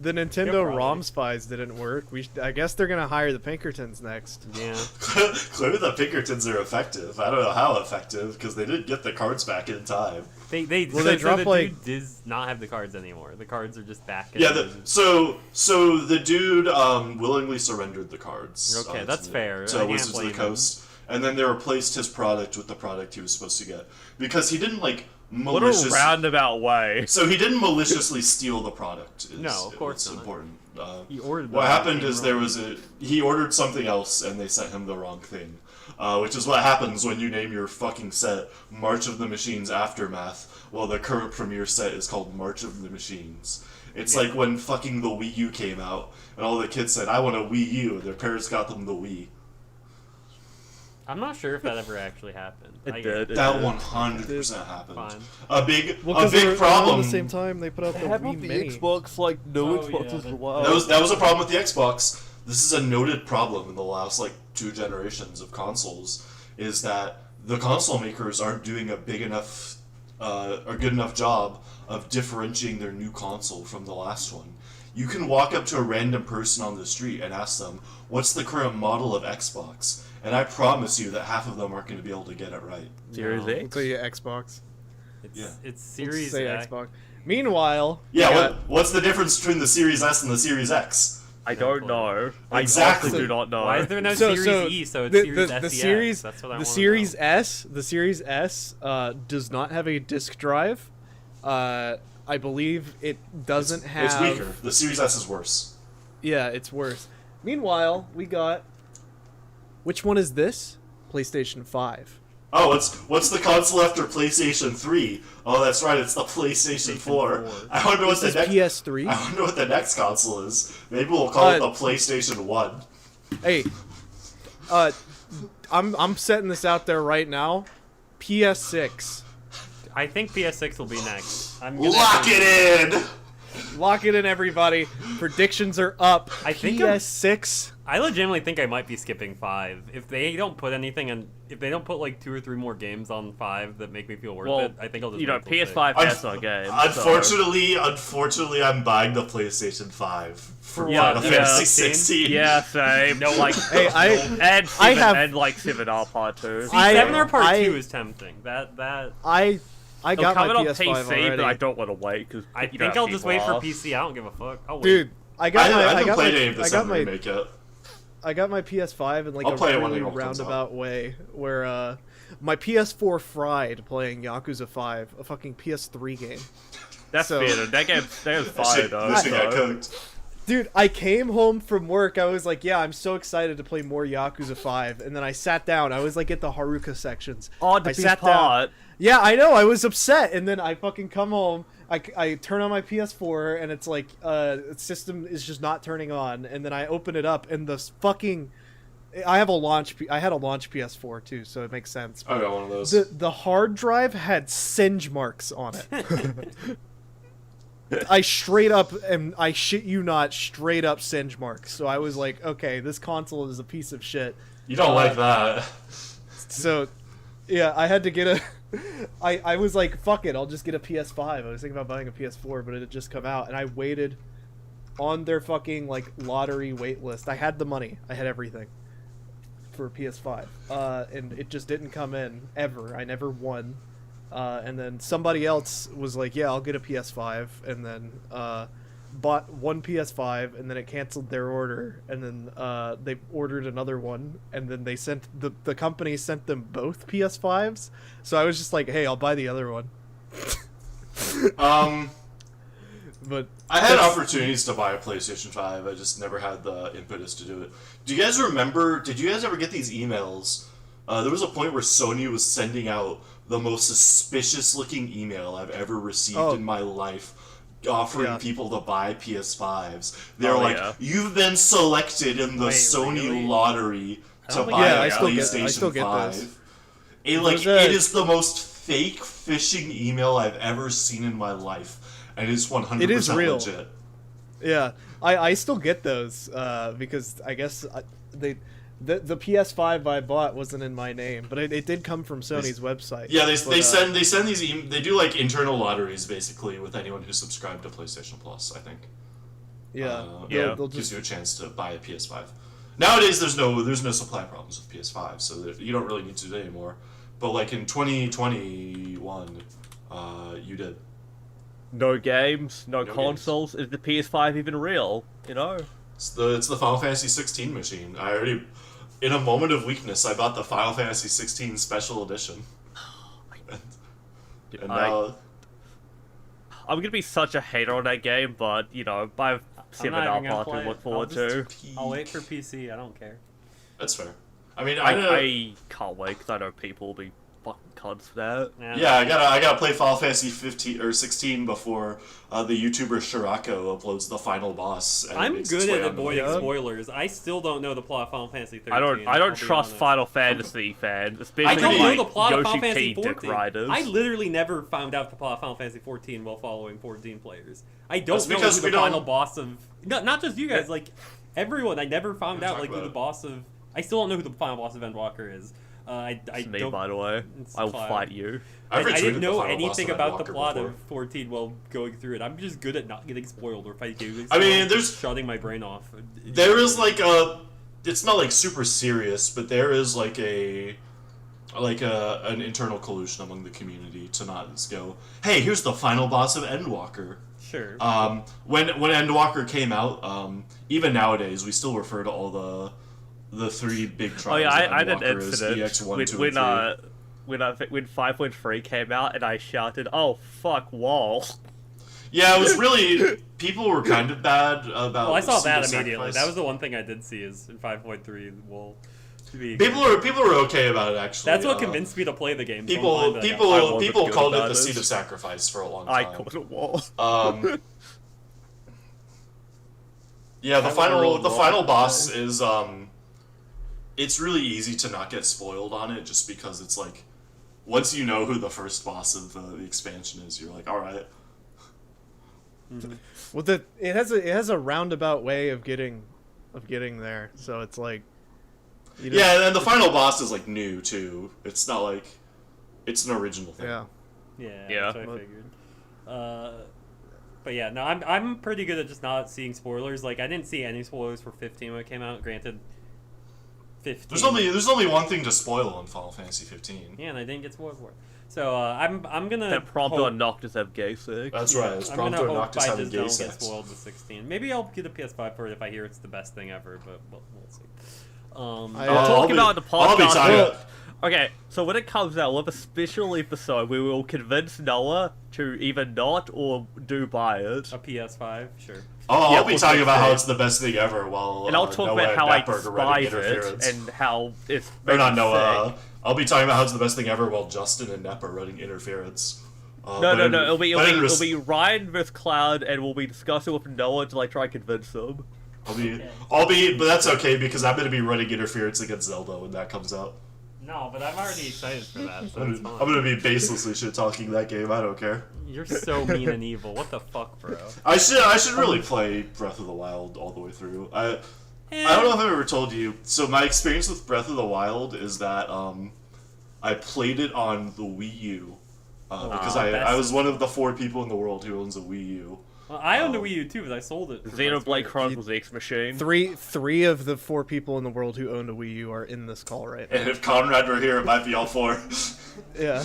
the Yeah, Nintendo probably. ROM spies didn't work. I guess they're gonna hire the Pinkertons next. Yeah. Clearly the Pinkertons are effective. I don't know how effective, because they didn't get the cards back in time. They Well, they so dropped, the like- dude does not have the cards anymore. The cards are just back. Yeah, in- so the dude willingly surrendered the cards. Okay, to that's fair. I To can't Wizards of the blame him. Coast, and then they replaced his product with the product he was supposed to get because he didn't like What a malicious. roundabout way. So he didn't maliciously steal the product. No, of course it's not. important. He ordered What the happened thing is wrong. he ordered something else and they sent him the wrong thing, which is what happens when you name your fucking set March of the Machines Aftermath, while the current premiere set is called March of the Machines. It's like when fucking the Wii U came out and all the kids said, "I want a Wii U," and their parents got them the Wii. I'm not sure if that ever actually happened. It I- did. That 100% happened. Fine. A big Well, because big problem. at the same time they put out the Wii Mini. Xbox, like, no Oh, Xbox yeah, as that- well. That was a problem with the Xbox. This is a noted problem in the last like 2 generations of consoles, is that the console makers aren't doing a big enough or good enough job of differentiating their new console from the last one. You can walk up to a random person on the street and ask them, "What's the current model of Xbox?" And I promise you that half of them aren't going to be able to get it right. Series No. We'll X? tell you Xbox. It's, Yeah. it's Let's Series say X. Xbox. Meanwhile, Yeah, we got- what's the difference between the Series S and the Series X? I No don't clue. know. Exactly. I honestly do not know. Why is there no So- Series so E? So it's the, Series the, the SEX. series That's what I the wanna Series know. S the Series S does not have a disk drive. I believe it doesn't have. It's weaker. The Series S is worse. Yeah, it's worse. Meanwhile, we got. Which one is this? PlayStation 5. Oh, what's the console after PlayStation 3? Oh, that's right, it's the PlayStation 4. 4. I wonder what This the is next PS3. I wonder what the next console is. Maybe we'll call it the Uh, PlayStation 1. Hey, I'm setting this out there right now. PS6. I think PS6 will be next. I'm gonna Lock say- it in! Lock it in, everybody. Predictions are up. I think I'm- PS6. I legitimately think I might be skipping 5. If they don't put anything in, if they don't put like 2 or 3 more games on 5 that make me feel worth Well, it, I think I'll just you know, wait till 6. PS5 has no games. Unfortunately, I'm buying the PlayStation 5 for Yeah, Final yeah. Fantasy 16? 16. Yeah, same. No, like Hey, And 7, I have- and like 7R Part 2. See, I- 7 or Part I- 2 is tempting. That I It'll got my come on PS5 PC, already. but I don't want to wait because I think I'll just wait for PC. I don't give a fuck. I'll wait. Dude, I got my I I haven't got played my any of the I got 7 my remake yet. I got my PS5 in like I'll a play it when really it all comes out. roundabout way where my PS4 fried playing Yakuza 5, a fucking PS3 game. That's So- fair. That game's fire Shit, though. this thing got so- cooked. Dude, I came home from work. I was like, yeah, I'm so excited to play more Yakuza 5. And then I sat down. I was like at the Haruka sections. Oh, I the piece sat down. part. Yeah, I know. I was upset. And then I fucking come home. I turn on my PS4 and it's like system is just not turning on. And then I open it up and the fucking I had a launch PS4 too, so it makes sense. I got one of those. The hard drive had singe marks on it. I straight up, and I shit you not, straight up singe marks. So I was like, okay, this console is a piece of shit. You don't like that. So, yeah, I had to get I was like, fuck it, I'll just get a PS5. I was thinking about buying a PS4, but it had just come out, and I waited on their fucking like lottery wait list. I had the money, I had everything for a PS5, and it just didn't come in ever. I never won. And then somebody else was like, yeah, I'll get a PS5, and then bought one PS5, and then it canceled their order, and then they ordered another one, and then they sent the company sent them both PS5s. So I was just like, hey, I'll buy the other one. But I had opportunities to buy a PlayStation 5. I just never had the impetus to do it. Do you guys remember? Did you guys ever get these emails? There was a point where Sony was sending out the most suspicious-looking email I've ever received in my life, offering people to buy PS5s. They were like, "You've been selected in the Sony lottery to buy a PlayStation 5." It is the most fake phishing email I've ever seen in my life, and it's 100% it is real. legit. Yeah, I still get those because I guess the PS5 I bought wasn't in my name, but it did come from Sony's website. Yeah, they send these they do like internal lotteries basically with anyone who subscribed to PlayStation Plus, I think. Yeah, they'll gives you a chance to buy a PS5. Nowadays, there's no supply problems with PS5, so that you don't really need to do it anymore. But like in 2021, you did. No games, no consoles. Is the PS5 even real? You know? It's the Final Fantasy 16 machine. I already, in a moment of weakness, I bought the Final Fantasy 16 Special Edition. I'm gonna be such a hater on that game, but you know, by 7 up to look forward to. I'll wait for PC. I don't care. That's fair. I mean, I can't wait because I know people will be fucking cunts for that. Yeah, I gotta play Final Fantasy 15 or 16 before the YouTuber Shirako uploads the final boss. And I'm good at avoiding spoilers. I still don't know the plot of Final Fantasy 13. I don't trust Final Fantasy fans, especially I don't like know the plot of Final Yoshi Fantasy P. 14. Dick Riders. I literally never found out the plot of Final Fantasy 14 while following 14 players. I don't know who because the final boss of... not just you guys, like everyone. I didn't find out like who the boss of... I still don't know who the final boss of Endwalker is. It's me, by the way. I will fight you. I didn't know anything about the plot of 14 while going through it. I'm just good at not getting spoiled or fighting. I mean, there's shutting my brain off. There is like it's not like super serious, but there is like an internal collusion among the community to not just go, hey, here's the final boss of Endwalker. Sure. When Endwalker came out, even nowadays we still refer to all the three big trials. Oh yeah, I had an EX1, incident 2, when 5.3 came out, and I shouted, "Oh fuck, wall!" Yeah, it was really people were kind of bad about. Well, I saw that immediately. Sacrifice. That was the one thing I did see is in 5.3. Well, people are okay about it actually. That's what convinced me to play the game. People called it the seed of sacrifice for a long time. I called it wall. Yeah, the final boss is it's really easy to not get spoiled on it just because it's like once you know who the first boss of the expansion is, you're like, all right. Mm-hmm. Well, it has a roundabout way of getting there, so it's like. Yeah, and the final boss is like new too. It's not like it's an original thing. Yeah. Yeah. That's what I figured. But yeah, no, I'm pretty good at just not seeing spoilers. Like I didn't see any spoilers for 15 when it came out. Granted, 15. There's only one thing to spoil in Final Fantasy 15. Yeah, and I didn't get spoiled for it. So I'm gonna. That prompted on Noctis have gay sex. That's right. It's prompted on Noctis having gay sex. Get spoiled with 16. Maybe I'll get a PS5 for it if I hear it's the best thing ever. But we'll see. Talking about the podcast. Okay, so when it comes out, we'll have a special episode where we will convince Noah to either not or do buy it. A PS5, sure. Oh, I'll be talking about how it's the best thing ever while and I'll talk Noah about how I despise it and how it's or not Noah. I'll be talking about how it's the best thing ever while Justin and Nep are running interference. No. It'll be Ryan versus Cloud, and we'll be discussing with Noah to like try and convince him. I'll be, but that's okay because I'm gonna be running interference against Zelda when that comes out. No, but I'm already excited for that. So I'm gonna be baselessly shit talking that game. I don't care. You're so mean and evil. What the fuck, bro? I should really play Breath of the Wild all the way through. I don't know if I've ever told you. So my experience with Breath of the Wild is that I played it on the Wii U because that's I was one of the 4 people in the world who owns a Wii U. Well, I own the Wii U too, but I sold it. for my Xenoblade Switch. Chronicles X Machine. Three of the 4 people in the world who own a Wii U are in this call right now. And if Conrad were here, it might be all 4. Yeah.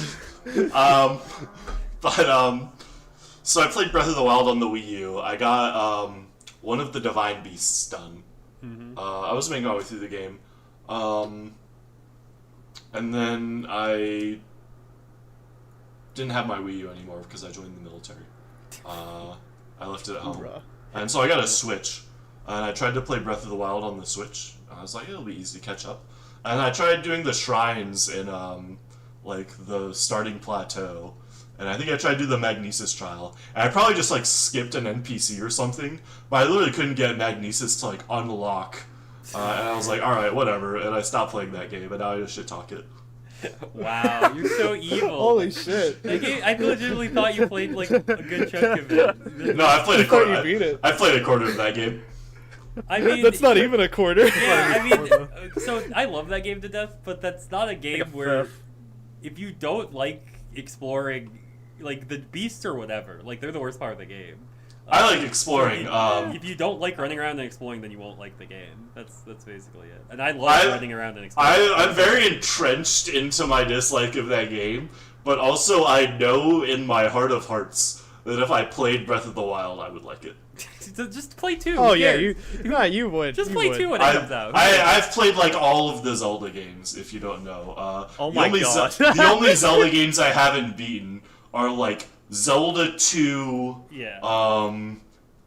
So I played Breath of the Wild on the Wii U. I got one of the Divine Beasts done. I was making my way through the game. And then I didn't have my Wii U anymore because I joined the military. I left it at home. Hoorah. And so I got a Switch. And I tried to play Breath of the Wild on the Switch. I was like, it'll be easy to catch up. And I tried doing the shrines in, like, the starting plateau. And I think I tried to do the Magnesis trial. And I probably just, like, skipped an NPC or something. But I literally couldn't get Magnesis to, like, unlock. And I was like, alright, whatever. And I stopped playing that game, and now I just shit-talk it. Wow, you're so evil. Holy shit. I legitimately thought you played like a good chunk of it. No, I played a I thought quarter. you beat it. I played a quarter of that game. I mean, That's not even a quarter. Yeah, I mean, so I love that game to death, but that's not a game Like a where fifth. if you don't like exploring, like the beasts or whatever, like they're the worst part of the game. I like exploring. If you don't like running around and exploring, then you won't like the game. That's basically it. And I love running around and exploring. I'm very entrenched into my dislike of that game, but also I know in my heart of hearts that if I played Breath of the Wild, I would like it. Just play 2. Oh who yeah, cares? you would. Just you play would. 2 when it comes out. I've played like all of the Zelda games, if you don't know. Oh the my only God. The only Zelda games I haven't beaten are like Zelda 2, Yeah.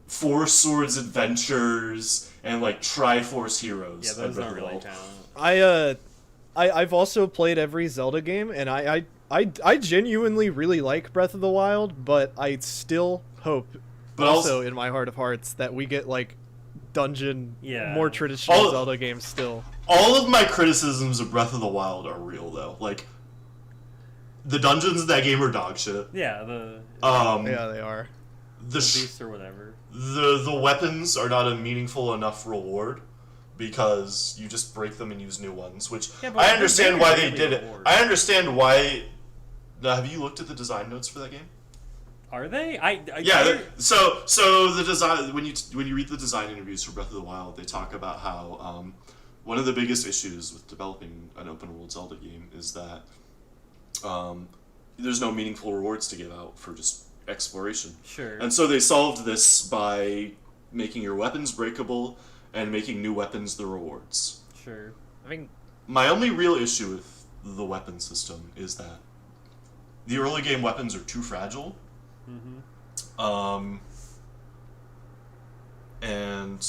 4 Swords Adventures, and like Triforce Heroes. Yeah, and those Breath don't of the really Wild. count. I've also played every Zelda game, and I genuinely really like Breath of the Wild, but I still hope, But also in my heart of hearts, that we get like dungeon, Yeah. more traditional All- Zelda games still. All of my criticisms of Breath of the Wild are real, though. Like, the dungeons in that game are dog shit. Yeah, the Yeah, they are. The beasts or whatever. the weapons are not a meaningful enough reward because you just break them and use new ones, which Yeah, but I understand they're why they really did it. reward. I understand why. Now, have you looked at the design notes for that game? Are they? Yeah. So the design when you read the design interviews for Breath of the Wild, they talk about how one of the biggest issues with developing an open world Zelda game is that there's no meaningful rewards to give out for just exploration. Sure. And so they solved this by making your weapons breakable and making new weapons the rewards. Sure. I mean, My only real issue with the weapon system is that the early game weapons are too fragile. And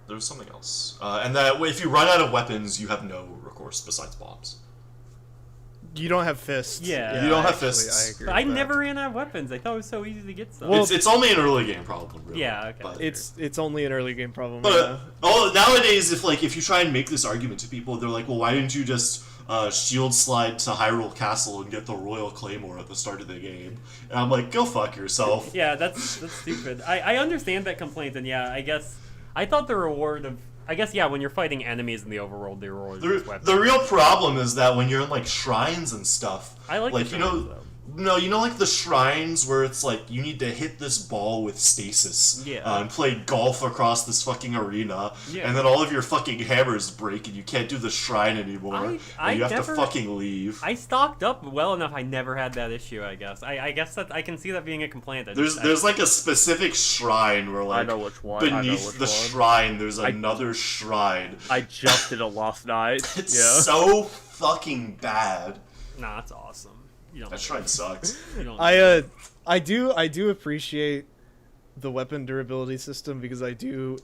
there was something else. And that if you run out of weapons, you have no recourse besides bombs. You don't have fists. Yeah. You don't have actually, fists. I agree. But I with that. never ran out of weapons. I thought it was so easy to get some. Well, It's only an early game problem, really. Yeah, okay. But, It's only an early game problem. but nowadays, if you try and make this argument to people, they're like, well, why didn't you just shield slide to Hyrule Castle and get the Royal Claymore at the start of the game? And I'm like, go fuck yourself. Yeah, that's stupid. I understand that complaint, and yeah, I guess I thought the reward of when you're fighting enemies in the overworld, the reward is weapons. The real problem is that when you're in like shrines and stuff, I like the you know, shrines, though. no, you know, like the shrines where it's like you need to hit this ball with stasis, Yeah. and play golf across this fucking arena, Yeah. and then all of your fucking hammers break and you can't do the shrine anymore, I and you have never- to fucking leave. I stocked up well enough. I never had that issue. I guess. I guess that I can see that being a complaint. There's like a specific shrine where like know which one. I know beneath which the one. shrine there's another shrine. I just did it last night. It's yeah. so fucking bad. Nah, it's awesome. You don't. That shrine sucks. You don't I do appreciate the weapon durability system because I do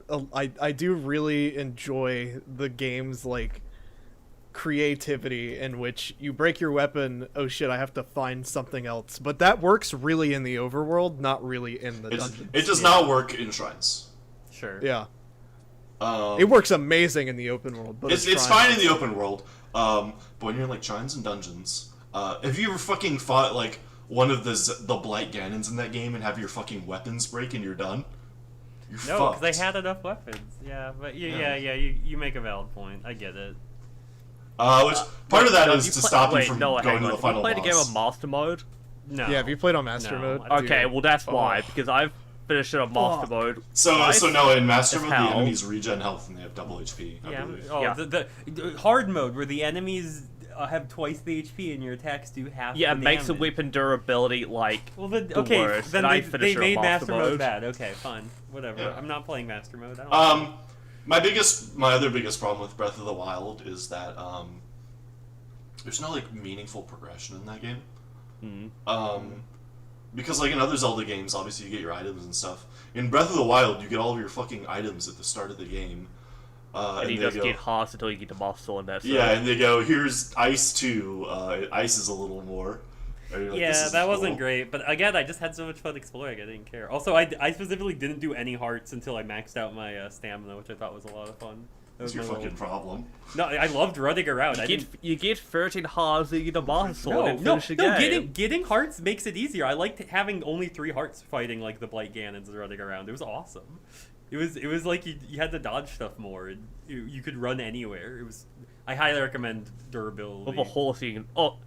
really enjoy the game's like creativity in which you break your weapon, oh shit, I have to find something else. But that works really in the overworld, not really in the dungeons. It does not work in shrines. Sure. Yeah. It works amazing in the open world, but It's fine in the open world. But when you're in like shrines and dungeons, have you ever fucking fought like one of the Blight Ganons in that game and have your fucking weapons break and you're done? You're No, fucked. because they had enough weapons. Yeah, but you make a valid point. I get it. Which part of that No, is you to play- stop you wait, from no, going hang to on. the Have final you played a game boss. of Master Mode? No. Yeah, have you played on Master No, Mode? I- Okay, Dude. well that's why, Oh. because I've finished it on Master Mode. So twice. no, in Master As Mode, the hell. enemies regen health and they have double HP, I Yeah. believe. Oh, Yeah. the hard mode where the enemies have twice the HP and your attacks do half. Yeah, the it makes the damage. weapon durability like Well, then, the okay, worst, then and I they finished it on made Master Master Mode Mode. bad. Okay, fine, whatever. Yeah. I'm not playing Master Mode. I don't My other biggest problem with Breath of the Wild is that there's no like meaningful progression in that game. Because like in other Zelda games, obviously you get your items and stuff. In Breath of the Wild, you get all of your fucking items at the start of the game. and you they just go, get hearts until you get the Master, and that's yeah, it. and they go, here's Ice 2. Ice is a little more. And you're like, this Yeah, is that wasn't cool. great, but again, I just had so much fun exploring. I didn't care. Also, I specifically didn't do any hearts until I maxed out my stamina, which I thought was a lot of fun. That That's was your my fucking problem. No, I loved running around. You get 13 hearts, and you get the Master, No, and no, finish the game. getting hearts makes it easier. I liked having only 3 hearts fighting like the Blight Ganons running around. It was awesome. It was like you had to dodge stuff more. And you could run anywhere. I highly recommend durability. With a horse, you can. Oh,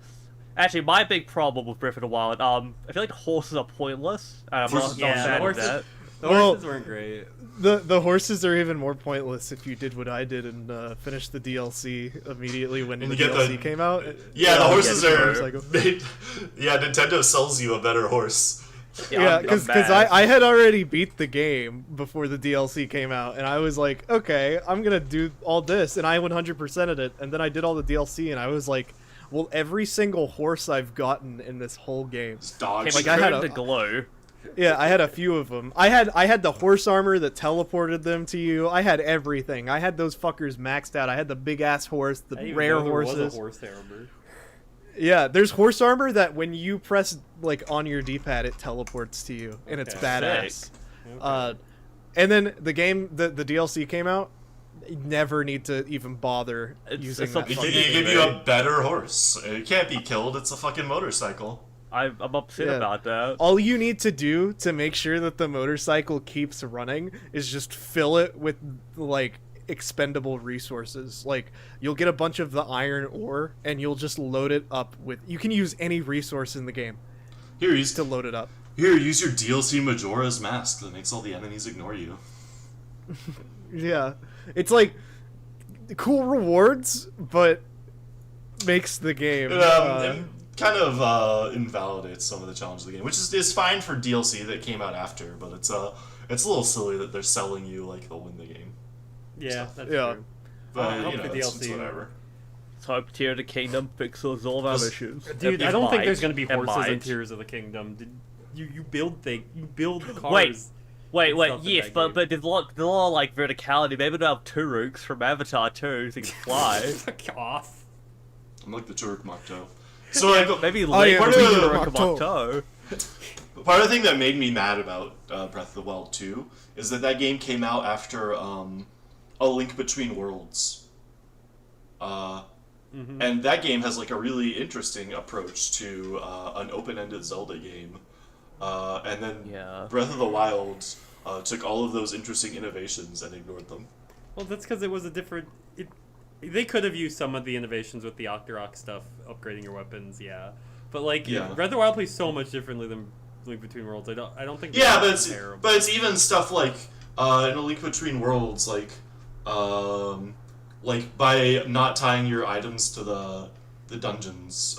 actually, my big problem with Breath of the Wild, I feel like horses are pointless. And I'm not Yeah, a fan of horses- that. The Well- horses weren't great. The horses are even more pointless if you did what I did and finished the DLC immediately when And the you get DLC the- came out. Yeah, the you horses get the are motorcycle. made. Yeah, Nintendo sells you a better horse. Yeah, I'm because mad. I had already beat the game before the DLC came out, and I was like, okay, I'm gonna do all this, and I 100%ed it, and then I did all the DLC, and I was like, well, every single horse I've gotten in this whole game. It's dog Came shit. I had like, a- the glow. Yeah, I had a few of them. I had the horse armor that teleported them to you. I had everything. I had those fuckers maxed out. I had the big ass horse, I didn't the even rare know there was horses. a horse armor. Yeah, there's horse armor that when you press like on your D-pad, it teleports to you, and it's Okay. badass. Okay. And then the DLC came out. You never need to even bother using it's that. a They fucking give thing. you a better horse. It can't be killed. It's a fucking motorcycle. I'm upset Yeah. about that. All you need to do to make sure that the motorcycle keeps running is just fill it with like expendable resources. Like you'll get a bunch of the iron ore and you'll just load it up with. You can use any resource in the game Here, use to load it up. use your DLC Majora's Mask that makes all the enemies ignore you. Yeah, it's like cool rewards, but makes the game. It kind of invalidates some of the challenge of the game, which is fine for DLC that came out after, but it's a little silly that they're selling you like they'll win the game. Yeah, that's Yeah. true. But I hope you know, the it's DLC whatever. Type Tear of the Kingdom fixes all of our Just- issues. Dude, I don't think there's gonna be It horses in might. Tears of the Kingdom. You build cars. Wait, stuff in yes, that but game. there's a lot of like verticality. Maybe they'll have Turuks from Avatar 2 so you can fly. Fuck off. I'm like the Turk Makto. So like, Maybe Oh, yeah, Link the will be Turok Turok Makto. Makto. part of the thing that made me mad about Breath of the Wild 2 is that game came out after A Link Between Worlds. And that game has like a really interesting approach to an open-ended Zelda game. And then Yeah. Breath of the Wild took all of those interesting innovations and ignored them. Well, that's because it was a different. They could have used some of the innovations with the Octorok stuff, upgrading your weapons, yeah. But like, Yeah. Breath of the Wild plays so much differently than Link Between Worlds. I don't think. Yeah, they're but comparable. it's even stuff like in A Link Between Worlds, like by not tying your items to the dungeons,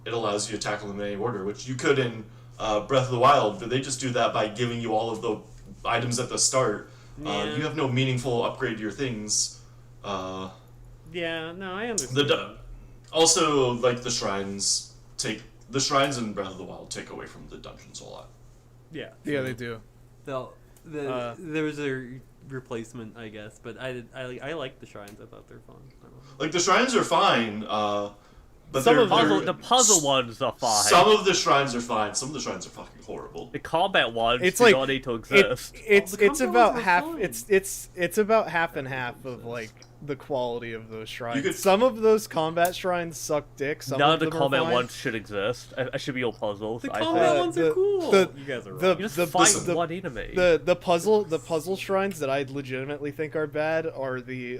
it allows you to tackle them in any order, which you could in Breath of the Wild, but they just do that by giving you all of the items at the start. Yeah. You have no meaningful upgrade to your things. Yeah, no, I understand. Also, like the shrines in Breath of the Wild take away from the dungeons a lot. Yeah. Yeah, they do. There was a replacement, I guess, but I like the shrines. I thought they're fun. I don't know. Like the shrines are fine, but Some they're, of The puzzle ones are fine. Some of the shrines are fine. Some of the shrines are fucking horrible. The combat ones It's do like not need to exist. it's the it's combo about ones are half. fine. It's about half and half of like the quality of those shrines. could- Some of those combat shrines suck dick. Some None of of the them are combat fine. ones should exist. It should be all puzzles. The I combat think. ones are the- cool. the- You guys are the- wrong. You just the- fight the- one enemy. The puzzle shrines that I legitimately think are bad are the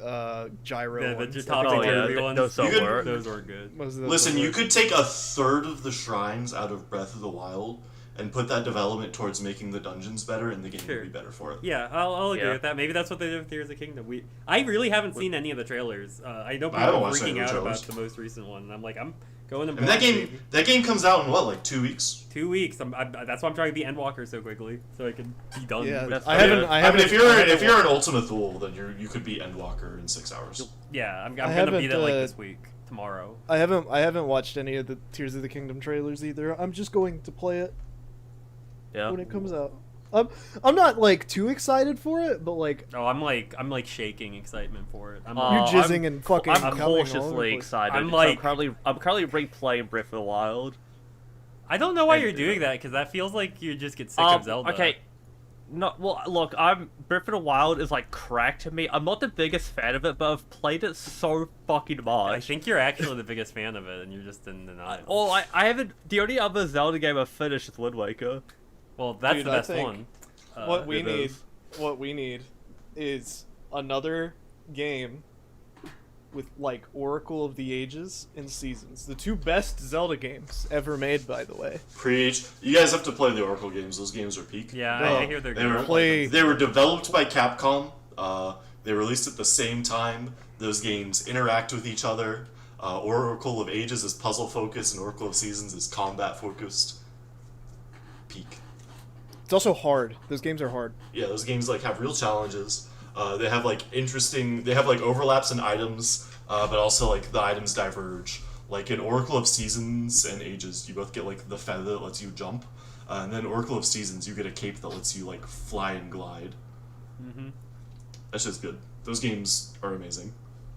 gyro Yeah, the ones. top oh the yeah, ruby ones. those don't You could- work. Those were good. Most of those Listen, don't you work. could take a third of the shrines out of Breath of the Wild and put that development towards making the dungeons better, and the game Sure. would be better for it. Yeah, I'll agree Yeah. with that. Maybe that's what they did with Tears of the Kingdom. I really haven't seen any of the trailers. I know I people haven't are watched any freaking of the out about trailers. the most recent one, and I'm like, I'm going to I mean, that game comes out in what, like 2 weeks? 2 weeks. That's why I'm trying to be Endwalker so quickly, so I can be done. Yeah, with That's I fine. haven't. I I haven't. mean, if you're I haven't an Ultimate Thule, then you could beat Endwalker in 6 hours. Yeah, I'm I gonna haven't, beat it like uh, this week, tomorrow. I haven't watched any of the Tears of the Kingdom trailers either. I'm just going to play it Yeah. when it comes out. I'm not like too excited for it, but like Oh, I'm like shaking excitement for it. I'm Uh, you're jizzing I'm- and fucking. I'm coming all over the cautiously place. excited. I'm I'm like- currently replaying Breath of the Wild. I don't know why And- you're doing that because that feels like you just get sick Um, of Zelda. Okay. No, well, look, Breath of the Wild is like crack to me. I'm not the biggest fan of it, but I've played it so fucking much. I think you're actually the biggest fan of it, and you're just in denial. Oh, I haven't. The only other Zelda game I've finished is Wind Waker. Well, that's Dude, the I best think one. What we it need, is. is another game with like Oracle of the Ages and Seasons, the two best Zelda games ever made, by the way. Preach. You guys have to play the Oracle games. Those games are peak. Yeah, Bro, I hear they're they good. were- I like Play- them. They were developed by Capcom. They released at the same time. Those games interact with each other. Oracle of Ages is puzzle focused, and Oracle of Seasons is combat focused. Peak. It's also hard. Those games are hard. Yeah, those games like have real challenges. They have like They have like overlaps in items, but also like the items diverge. Like in Oracle of Seasons and Ages, you both get like the feather that lets you jump, and then Oracle of Seasons, you get a cape that lets you like fly and glide. Mm-hmm. That's just good. Those games are amazing.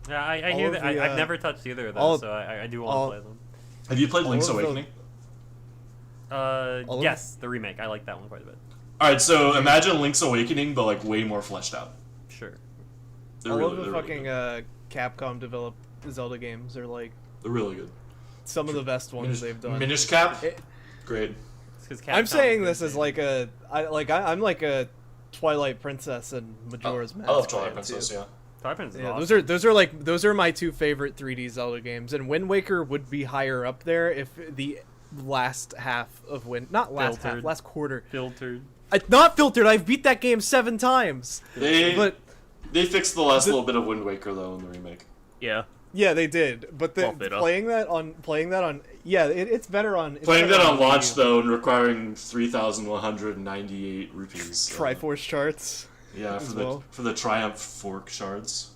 Yeah, I All hear of that. the, I've never touched either of all those, of- so I do all- want to play them. Have you played Link's of the- Awakening? All of- Yes, the remake. I like that one quite a bit. All right, so imagine Link's Awakening, but like way more fleshed out. Sure. They're All really, of the they're fucking really Capcom developed Zelda games are like they're really good. some of the best ones they've done. Minish Cap, It- great. It's 'cause I'm Capcom saying is this as insane. like I'm like a Twilight Princess and Majora's Mask. I love Twilight fan, Princess. too. Yeah. Twilight Princess is Yeah, awesome. those are my two favorite 3D Zelda games, and Wind Waker would be higher up there if the last half of Filtered. last quarter. Filtered. Not filtered. I've beat that game 7 times, but They fixed the last The- little bit of Wind Waker though in the remake. Yeah. yeah, they did. But Well, better. playing that on yeah, it's better on it's Playing better that on launch Wii U. though and requiring 3,198 rupees. so- Triforce charts. Yeah, as for the well. for the Triumph Fork shards.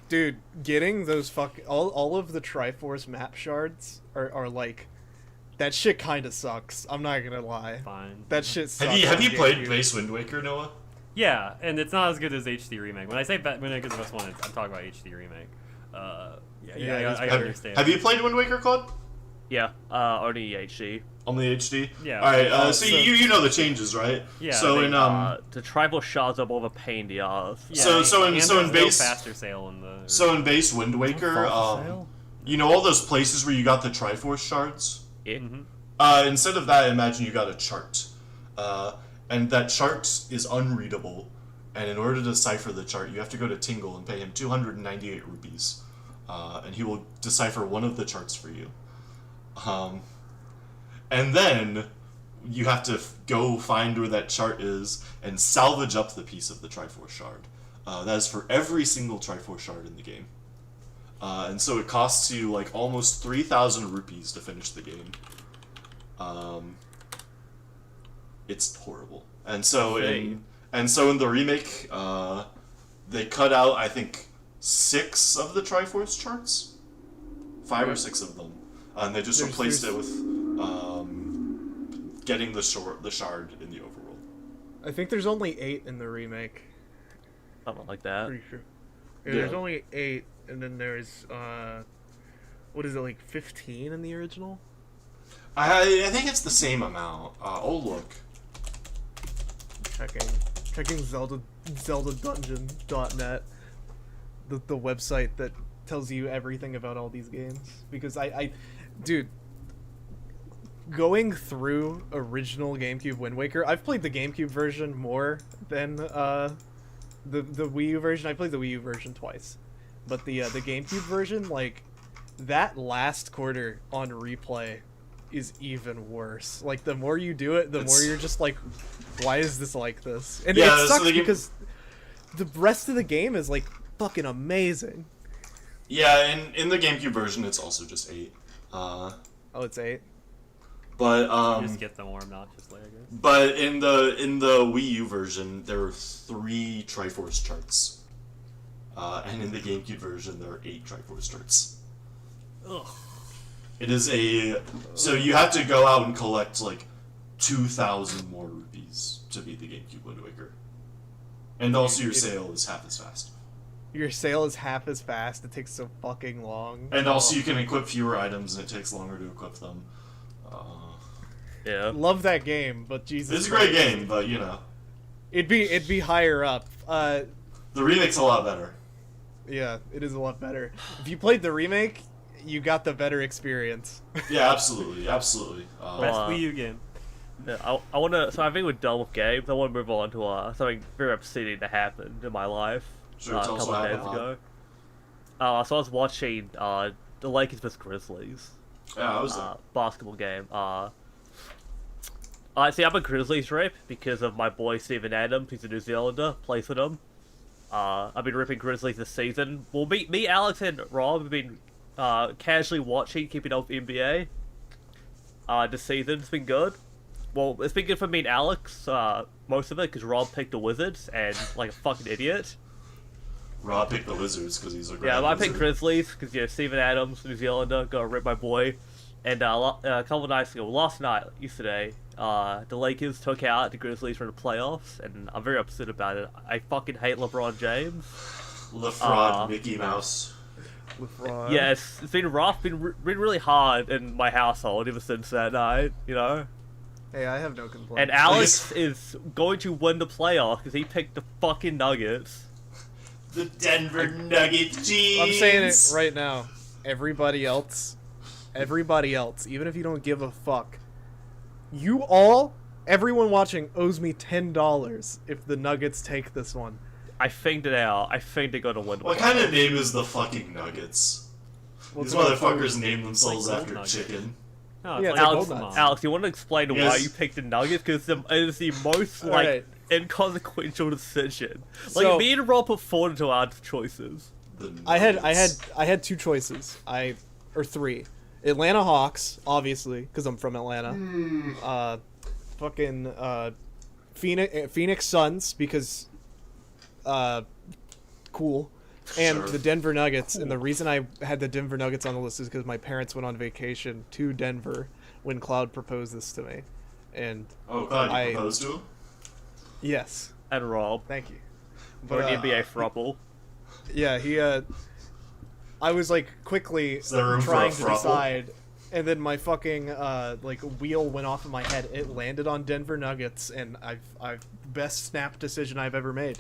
Dude, getting those all of the Triforce map shards are like that shit kind of sucks. I'm not gonna lie. Fine. That shit sucks. Have you on played GameCube. base Wind Waker, Noah? Yeah, and it's not as good as HD remake. When I say when I get the best one, I'm talking about HD remake. Yeah, I understand. Have you played Wind Waker, Claude? Yeah. Only HD. On the HD? Yeah. All right. so- So you know the changes, right? Yeah, So they- in The tribal shards are more of a pain in the ass. Yeah, so in and so in there's no base faster sale in the. so in base Wind Waker, you know all those places where you got the Triforce shards. Yeah. Instead of that, imagine you got a chart, and that chart is unreadable. And in order to decipher the chart, you have to go to Tingle and pay him 298 rupees, and he will decipher one of the charts for you. And then you have to go find where that chart is and salvage up the piece of the Triforce shard. That is for every single Triforce shard in the game. And so it costs you like almost 3,000 rupees to finish the game. It's horrible. And so in the remake, they cut out I think 6 of the Triforce charts, 5 or 6 of them, and they just replaced it with getting the shard in the overworld. I think there's only 8 in the remake. Something like that. Pretty sure. Yeah. There's only 8, and then there's what is it, like 15 in the original? I think it's the same amount. Oh look. Checking ZeldaDungeon.net. the website that tells you everything about all these games, because dude, going through original GameCube Wind Waker, I've played the GameCube version more than the Wii U version. I played the Wii U version twice, but the GameCube version, like, that last quarter on replay is even worse. Like, the more you do it, the more you're just like, why is this like this? And Yeah, it so sucks the game- because the rest of the game is like fucking amazing. Yeah, and in the GameCube version, it's also just 8. Oh, it's 8. But You just get the more obnoxiously, I guess. but in the Wii U version, there are 3 Triforce charts, and in the GameCube version, there are 8 Triforce charts. Ugh. It is so you have to go out and collect like 2,000 more rupees to beat the GameCube Wind Waker, and also your sale is half as fast. Your sale is half as fast. It takes so fucking long. And also, you can equip fewer items, and it takes longer to equip them. Yeah. Love that game, but Jesus, It's a great game, but you know, It'd be higher up. the remake's a lot better. Yeah, it is a lot better. If you played the remake, you got the better experience. Yeah, absolutely, absolutely. Best Uh, Wii U game. Yeah, I want to. So I think we're done with games. I want to move on to something very upsetting that happened in my life Sure, a tell us couple what of days happened, ago. So I was watching the Lakers vs Grizzlies Yeah, I was there. basketball game. See, I'm a Grizzlies rep because of my boy Steven Adams. He's a New Zealander, plays for them. I've been ripping Grizzlies this season. Well, me, Alex, and Rob have been casually watching, keeping up with NBA. This season, it's been good. Well, it's been good for me and Alex, most of it, because Rob picked the Wizards, and like a fucking idiot. Rob picked the Wizards because he's a great Yeah, I wizard. picked Grizzlies, because, Steven Adams, New Zealander, gotta rip my boy. And a couple nights ago, yesterday, the Lakers took out the Grizzlies from the playoffs, and I'm very upset about it. I fucking hate LeBron James. LeFraud, Mickey Mouse. Yeah, it's been rough, been really hard in my household ever since that night, you know? Hey, I have no complaints. And Alex is going to win the playoff because he picked the fucking Nuggets. The Denver Nugget jeans. I'm saying it right now. Everybody else, even if you don't give a fuck, everyone watching owes me $10 if the Nuggets take this one. I think it out. I think they're going to win the What playoff. kind of name is the fucking Nuggets? What's These up? motherfuckers name themselves Like after gold chicken. No, Yeah, it's it's like Alex, gold nuts. Alex, you want to explain why Yes. you picked the Nuggets? Because it is the most, Alright. inconsequential decision. Like, So- me and Rob put forward into our choices. The I Nuggets. had 2 choices. Or 3. Atlanta Hawks, obviously, because I'm from Atlanta. Phoenix Suns, because cool. And Sure. the Denver Nuggets. And the reason I had the Denver Nuggets on the list is because my parents went on vacation to Denver when Cloud proposed this to me. And Oh, God, you I- proposed to him? yes, And Rob. thank you. For an But, NBA throuple. yeah, he I was like quickly Is there room for trying a to throuple? decide, and then my fucking wheel went off in my head. It landed on Denver Nuggets, and I've best snap decision I've ever made.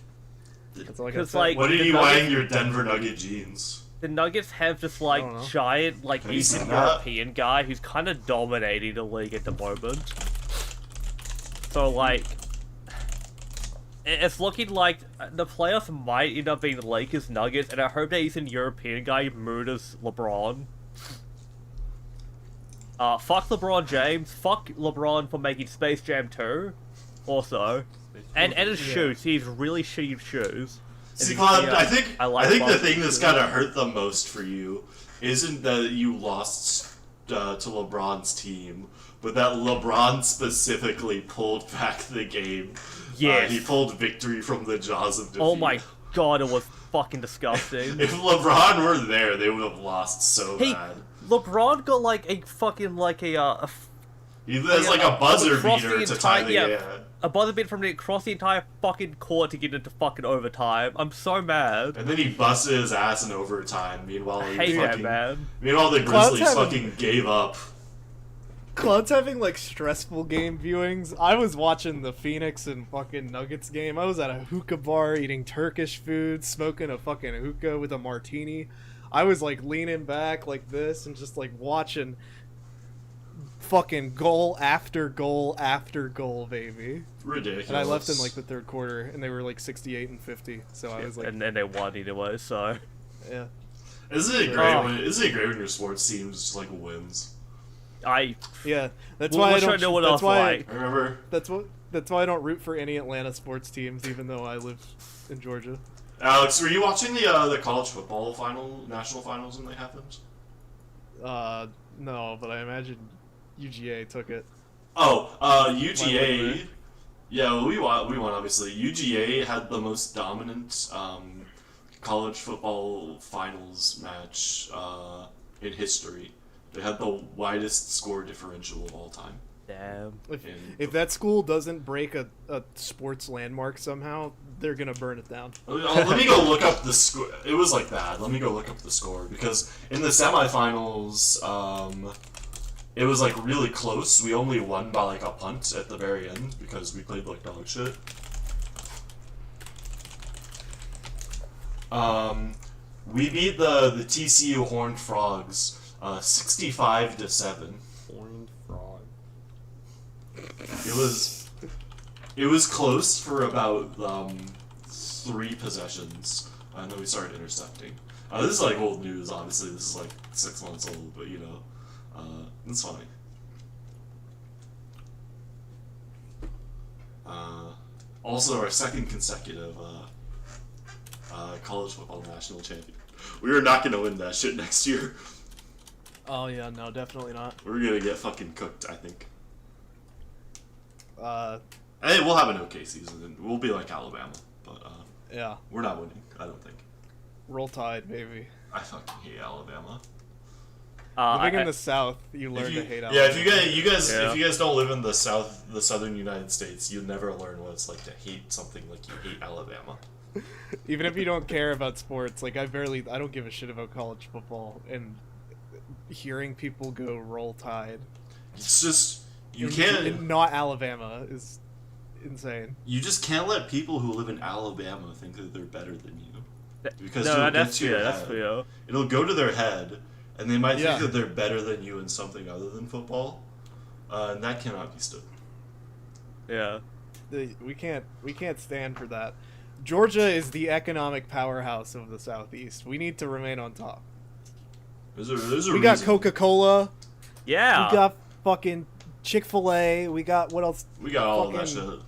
That's all I got to Because, say. like, What are the you Nuggets- wearing your Denver Nugget jeans? The Nuggets have this, I don't know. giant, Have you Eastern seen that? European guy who's kind of dominating the league at the moment. So, it's looking like the playoffs might end up being the Lakers Nuggets, and I hope that Eastern European guy murders LeBron. Fuck LeBron James. Fuck LeBron for making Space Jam 2. Also. And his shoes. He's really shitty shoes. See, you Cloud, see, I think I like the Boston thing that's too. gotta hurt the most for you isn't that you lost to LeBron's team, but that LeBron specifically pulled back the game. Yes. He pulled victory from the jaws of defeat. Oh my god, it was fucking disgusting. If LeBron were there, they would have lost so bad. LeBron got a fucking He has like a buzzer across the beater to tie the entire- game. a buzzer beat from across the entire fucking court to get into fucking overtime. I'm so mad. And then he busted his ass in overtime. Meanwhile, I he hate that, fucking, man. meanwhile the Cloud's Grizzlies having- fucking gave up. Cloud's having like stressful game viewings. I was watching the Phoenix and fucking Nuggets game. I was at a hookah bar eating Turkish food, smoking a fucking hookah with a martini. I was like leaning back like this and just like watching fucking goal after goal after goal, baby. Ridiculous. And I left in like the third quarter, and they were like 68 and 50. So I was like, and then they won either way. So yeah. Isn't it great when your sports team just like wins? Yeah, that's We'll why I try don't. to know what That's else why. like. I remember. That's why I don't root for any Atlanta sports teams, even though I live in Georgia. Alex, were you watching the college football national finals when they happened? No, but I imagine UGA took it. Oh, Why wouldn't UGA. they? Yeah, well, we won obviously. UGA had the most dominant college football finals match in history. They had the widest score differential of all time. damn. If that school doesn't break a sports landmark somehow, they're gonna burn it down. Let me go look up the score. It was like that. Let me go look up the score because in the semifinals, it was like really close. We only won by like a punt at the very end because we played like dog shit. We beat the TCU Horned Frogs 65-7. Horned frog. It was close for about 3 possessions, and then we started intercepting. This is like old news, obviously. This is like 6 months old, but you know, it's funny. Also, our second consecutive college football national champion. We are not gonna win that shit next year. Oh yeah, no, definitely not. We're gonna get fucking cooked, I think. Yeah, We'll have an okay season, and we'll be like Alabama, but we're not winning. I don't think. Roll Tide, baby. I fucking hate Alabama. Living in the South, you learn to hate Alabama. Yeah, if you Yeah. guys don't live in the southern United States, you'll never learn what it's like to hate something like you hate Alabama. Even if you don't care about sports, like I don't give a shit about college football, and hearing people go Roll Tide, It's just you in can't. not Alabama is insane. You just can't let people who live in Alabama think that they're better than you. Because No, it'll get that's to your fair. That's head. fair. It'll go to their head, and they might Yeah. think that they're better than you in something other than football, and that cannot be stood. Yeah. We can't stand for that. Georgia is the economic powerhouse of the Southeast. We need to remain on top. There's a We got reason. Coca-Cola. Yeah. We got fucking Chick-fil-A. We got what else? We got all of that fucking- shit.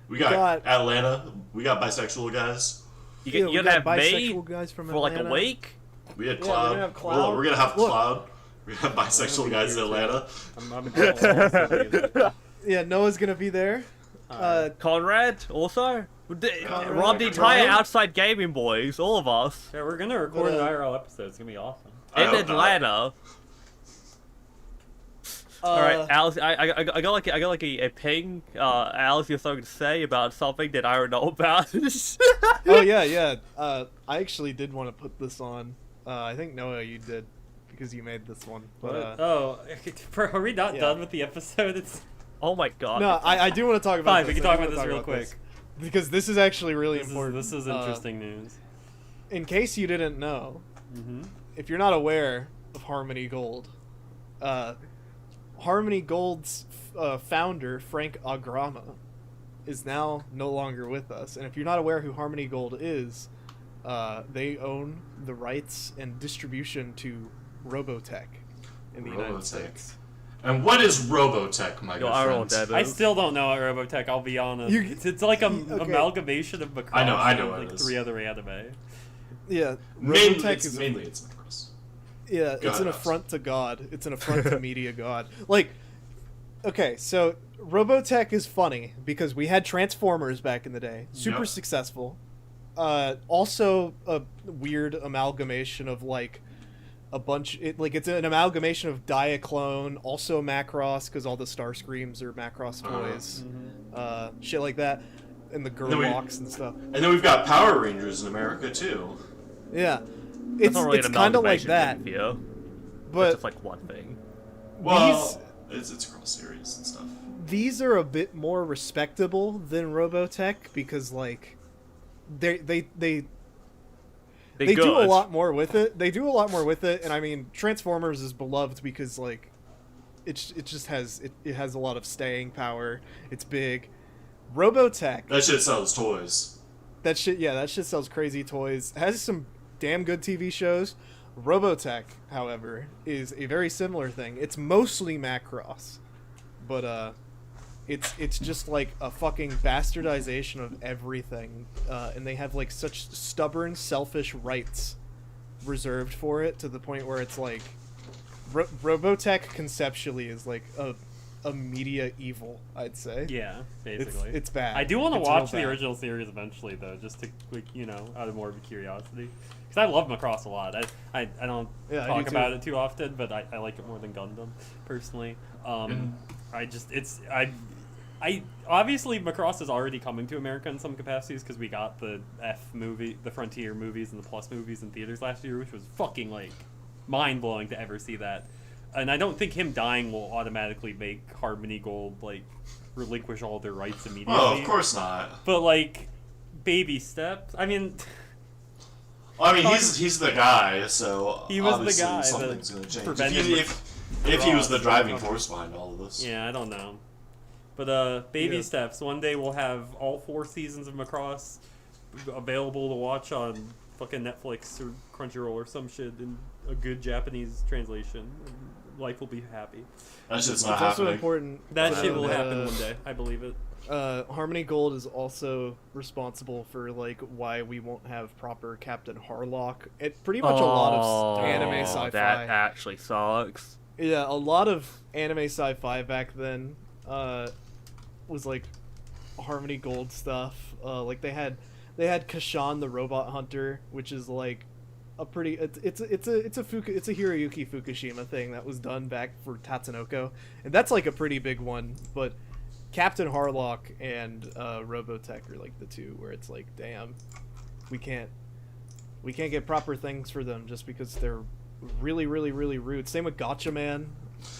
We got Atlanta. We got bisexual guys. You Yeah, we gotta got have me bisexual guys from for like a Atlanta. week. We had Yeah, Cloud. we're gonna have Cloud. We're gonna have Look. Cloud. We have bisexual guys in Atlanta. I'm down. Yeah, Noah's gonna be there. Conrad also. Conrad. Rob the entire outside gaming boys, all of us. Yeah, we're gonna record an IRL episode. It's gonna be awesome. I In hope not. Atlanta. All right, Alice. I got like a ping. Alice, you have something to say about something that I don't know about. Oh yeah. I actually did want to put this on. I think Noah, you did because you made this one. But Oh, are we not yeah. done with the episode? It's Oh my god. no, I do want to talk about. fine. This. We can I talk do about wanna this real quick. this, because this is actually really important. This is interesting news. In case you didn't know, Mm-hmm. if you're not aware of Harmony Gold, Harmony Gold's founder, Frank Agrama, is now no longer with us. And if you're not aware who Harmony Gold is, they own the rights and distribution to Robotech in the United Robotech. States. And what is Robotech, my Yo, good I friends? rolled that. I still don't know Robotech. I'll be honest. You- It's like a okay. amalgamation of Macross I know and what it like is. 3 other anime. Yeah, Mainly, Robotech it's is Macross. Yeah, Go it's an ahead, affront to God. It's an affront to media God. Like, okay, so Robotech is funny because we had Transformers back in the day, super Yep. successful. Also a weird amalgamation of like a bunch. It's an amalgamation of Diaclone, also Macross because all the Starscreams are Macross toys, shit like that, and the then we- Gurlocs and stuff. And then we've got Power Rangers in America too. Yeah, That's not really it's an kind of like amalgamation that, thing, Theo. but It's just like one thing. Well, These- It's cross series and stuff. These are a bit more respectable than Robotech because like they do a lot more with it. They do a lot more with it, and I mean Transformers is beloved because like it just has it has a lot of staying power. It's big. Robotech, That shit sells toys. that shit sells crazy toys. It has some damn good TV shows. Robotech, however, is a very similar thing. It's mostly Macross, but it's just like a fucking bastardization of everything, and they have like such stubborn, selfish rights reserved for it to the point where it's like Robotech conceptually is like a media evil, I'd say. Yeah, basically. It's bad. I do want to It's watch real the bad. original series eventually, though, just to, like, you know, out of more of a curiosity. Because I love Macross a lot. I don't Yeah, I talk do too. about it too often, but I like it more than Gundam, personally. I obviously Macross is already coming to America in some capacities because we got the the Frontier movies and the Plus movies in theaters last year, which was fucking like mind blowing to ever see that. And I don't think him dying will automatically make Harmony Gold like relinquish all their rights immediately. Oh, of course not. But like baby steps. I mean, I mean, he's the guy, so He was the obviously guy something's that going to change. prevented If he was the driving force behind all of this. yeah, I don't know. But baby Yeah. steps. One day we'll have all 4 seasons of Macross available to watch on fucking Netflix or Crunchyroll or some shit in a good Japanese translation. Life will be happy. That shit's It's not also happening. important. That to shit know will that, happen one day. I believe it. Harmony Gold is also responsible for like why we won't have proper Captain Harlock. It pretty much a lot of anime sci-fi. That actually sucks. Yeah, a lot of anime sci-fi back then was like Harmony Gold stuff. Like they had Kashan the Robot Hunter, which is like a pretty it's a Hiroyuki Fukushima thing that was done back for Tatsunoko, and that's like a pretty big one. But Captain Harlock and Robotech are like the two where it's like, damn, we can't get proper things for them just because they're really rude. Same with Gotcha Man.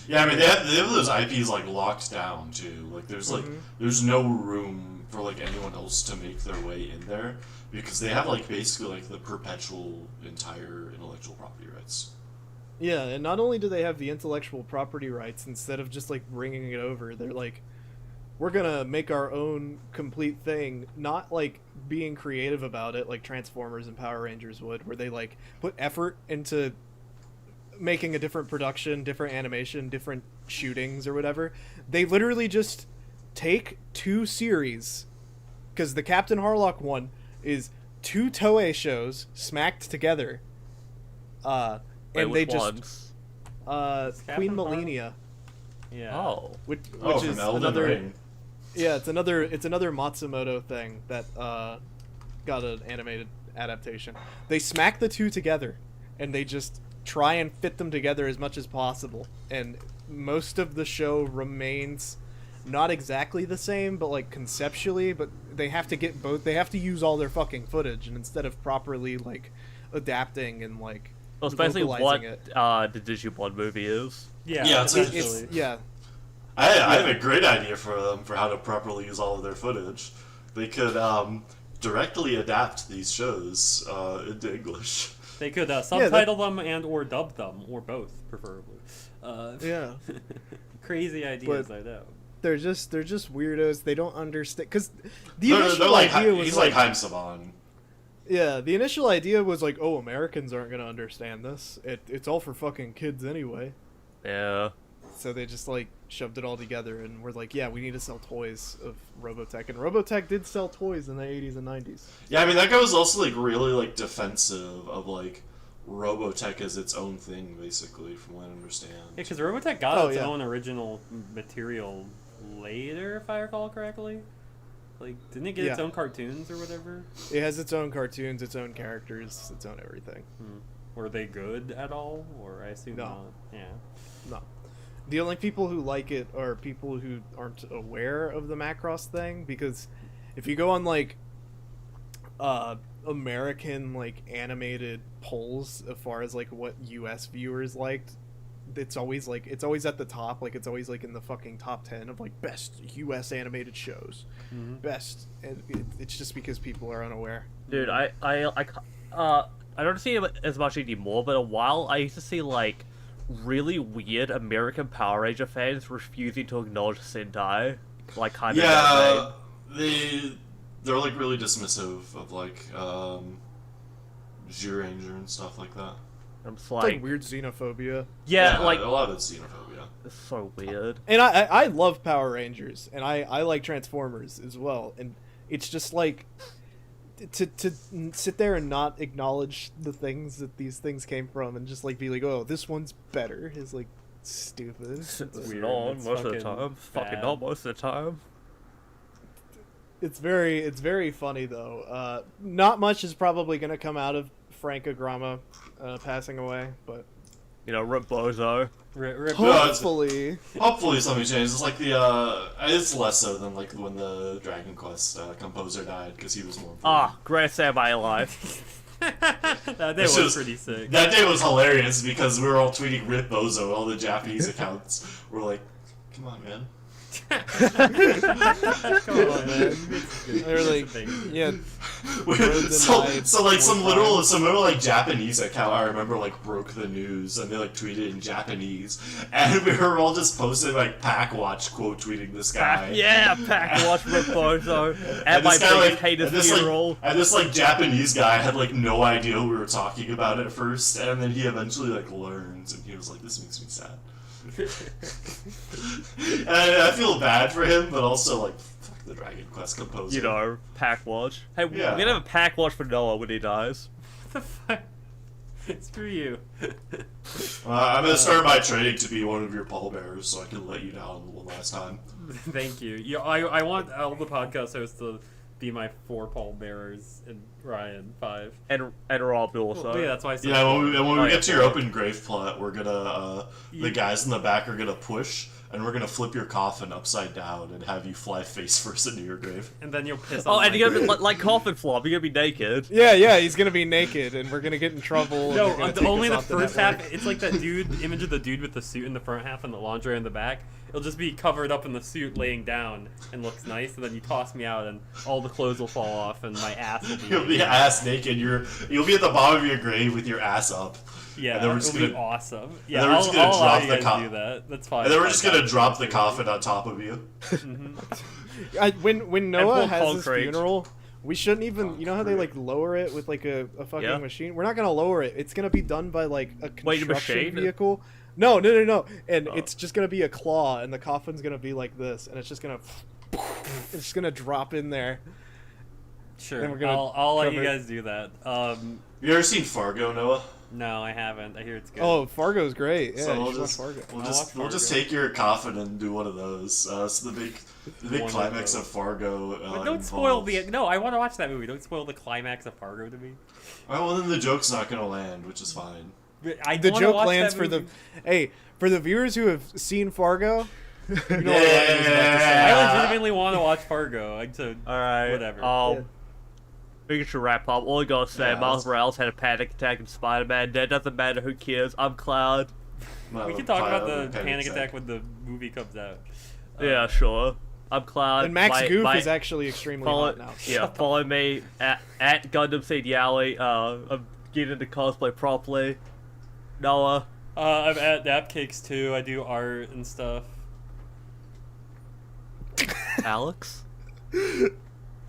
Yeah, I mean, they have those IPs, like, locked down, too. Like, there's no room for, like, anyone else to make their way in there, because they have, like, basically, like, the perpetual entire intellectual property rights. Yeah, and not only do they have the intellectual property rights, instead of just like bringing it over, they're like, we're gonna make our own complete thing, not like being creative about it like Transformers and Power Rangers would, where they like put effort into making a different production, different animation, different shootings or whatever. They literally just take 2 series, because the Captain Harlock one is 2 Toei shows smacked together, and Wait, they which just ones? Queen Captain Melania, Yeah. Oh. which From is Elden another Ring. yeah, it's another Matsumoto thing that got an animated adaptation. They smack the 2 together, and they just try and fit them together as much as possible. And most of the show remains not exactly the same, but like conceptually. But they have to get both. They have to use all their fucking footage, and instead of properly like adapting and like Well, it's basically what localizing it, the Digimon movie is. Yeah. Yeah, it's essentially. yeah. I have a great idea for them for how to properly use all of their footage. They could directly adapt these shows into English. They could subtitle them and or dub them, or both, preferably. Yeah. Crazy ideas, But- I know. They're just weirdos. They don't understand because the They're initial like, idea was he's like Haim Saban. yeah, the initial idea was like, oh, Americans aren't gonna understand this. It's all for fucking kids anyway. Yeah. So they just like shoved it all together and were like, yeah, we need to sell toys of Robotech, and Robotech did sell toys in the 80s and 90s. Yeah, I mean, that guy was also, like, really, like, defensive of, like, Robotech as its own thing, basically, from what I understand. Yeah, because Robotech got its yeah. own original material later, if I recall correctly. Like, didn't it get its Yeah. own cartoons or whatever? It has its own cartoons, its own characters, its own everything. Were they good at all? Or I assume No. not. Yeah. No. The only people who like it are people who aren't aware of the Macross thing, because if you go on like American like animated polls as far as like what US viewers liked, it's always at the top, like it's always like in the fucking top 10 of like best US animated shows, best, and it's just because people are unaware. Dude, I don't see it as much anymore, but a while I used to see like really weird American Power Ranger fans refusing to acknowledge Sentai, like kind of. Yeah, they're like really dismissive of like Zyuranger and stuff like that. I'm just It's like, like weird xenophobia. yeah, like a lot of it's xenophobia. it's so weird. And I love Power Rangers, and I like Transformers as well, and it's just like to sit there and not acknowledge the things that these things came from, and just like be like, oh, this one's better, is like stupid. It's weird. not It's most of the fucking time. Fucking bad. not most of the time. It's very funny though. Not much is probably gonna come out of Frank Agrama passing away, but You know, Rip Bozo. Rip. hopefully. Hopefully something changes. It's like it's less so than like when the Dragon Quest composer died because he was more. Ah, greatest day of my life. That day It's was just- pretty sick. That day was hilarious because we were all tweeting Rip Bozo. All the Japanese accounts were like, "Come on, man." Come on, man. They're like, yeah, so like some little like Japanese account I remember like broke the news and they like tweeted in Japanese and we were all just posting like Pack Watch quote tweeting this guy. Pack Watch Rip Bozo. At And my this guy, biggest hater's and this, funeral. and this like Japanese guy had like no idea we were talking about at first, and then he eventually like learns, and he was like, "This makes me sad." And I feel bad for him, but also like, fuck the Dragon Quest composer. You know, Pack Watch. Hey, Yeah. we're gonna have a Pack Watch for Noah when he dies. What the fuck? Screw you. I'm gonna start my training to be one of your pallbearers, so I can let you down one last time. Thank you. I want all the podcast hosts to be my 4 pallbearers and Ryan 5. And Rob also. Well, yeah, that's why I said. Yeah, when we Oh, get yeah. to your open grave plot, we're gonna the You- guys in the back are gonna push, and we're gonna flip your coffin upside down and have you fly face first into your grave. And then you'll piss Oh, on and my you're gonna be grave. like Coffin Flop. You're gonna be naked. yeah, he's gonna be naked, and we're gonna get in trouble. and No, they're gonna take only us the off first network. half. It's like that image of the dude with the suit in the front half and the lingerie in the back. It'll just be covered up in the suit, laying down, and looks nice. And then you toss me out, and all the clothes will fall off, and my ass will be. You'll be ass naked. You'll be at the bottom of your grave with your ass up. Yeah, and then we're just it'll be gonna- awesome. then Yeah, we're I'll, just gonna I'll allow drop you the guys to do that. That's fine. And then we're just gonna drop the Fine. coffin on top of you. When Noah pull has his concrete. funeral, we shouldn't even. You know how they like lower it with like a fucking Yeah. machine? We're not gonna lower it. It's gonna be done by like a Wait, a construction machine? vehicle. No. And Oh. it's just gonna be a claw, and the coffin's gonna be like this, and it's just gonna drop in there. Sure, Then we're gonna I'll let you cover it. guys do that. You ever seen Fargo, Noah? No, I haven't. I hear it's good. Oh, Fargo's great. Yeah, So you we'll should watch just Fargo. we'll I'll just watch take your coffin and do one of those. So the big One of climax those. of Fargo. But don't spoil involves- the. No, I want to watch that movie. Don't spoil the climax of Fargo to me. Oh, well, then the joke's not gonna land, which is fine. I The wanna joke watch lands that for the. movie. Hey, for the viewers who have seen Fargo. You know what Ryan is about to say. I legitimately want to watch Fargo. Alright. Whatever. Yeah. We should wrap up. All I gotta say, Yeah, Miles let's- Morales had a panic attack in Spider-Man. That doesn't matter. Who cares? I'm Cloud. No, We can talk about Panic the panic attack when the movie comes out. Yeah, sure. I'm Cloud. And Max My- Goof my- is actually extremely follow, hot now. Yeah, follow me at Gundam Seed Yali. I'm getting into cosplay properly. Noah. I'm at Napcakes too. I do art and stuff. Alex.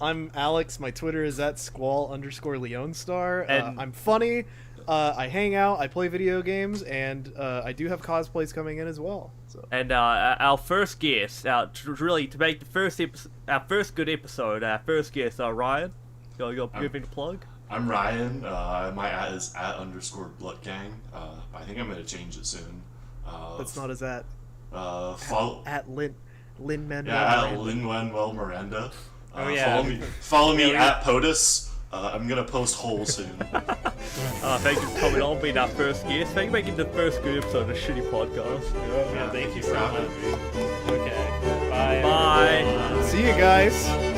I'm Alex. My Twitter is at @squall_LeonStar. And- I'm funny. I hang out. I play video games, and I do have cosplays coming in as well. So And our first guest, really to make the first our first good episode, our first guest, Ryan. You give me the plug. I'm Ryan. My at is @_BloodGang. I think I'm gonna change it soon. that's not as at Follow. at Lin Manuel. Yeah, at Lin-Manuel Miranda. Oh, yeah. Follow me Yeah, at POTUS. I'm gonna post whole soon. Thank you for coming on, being our first guest. Thank you for making the first good episode of the Shitty Podcast. Yeah, thank you so for having much. me. Okay. Bye. Bye. everyone. See you guys.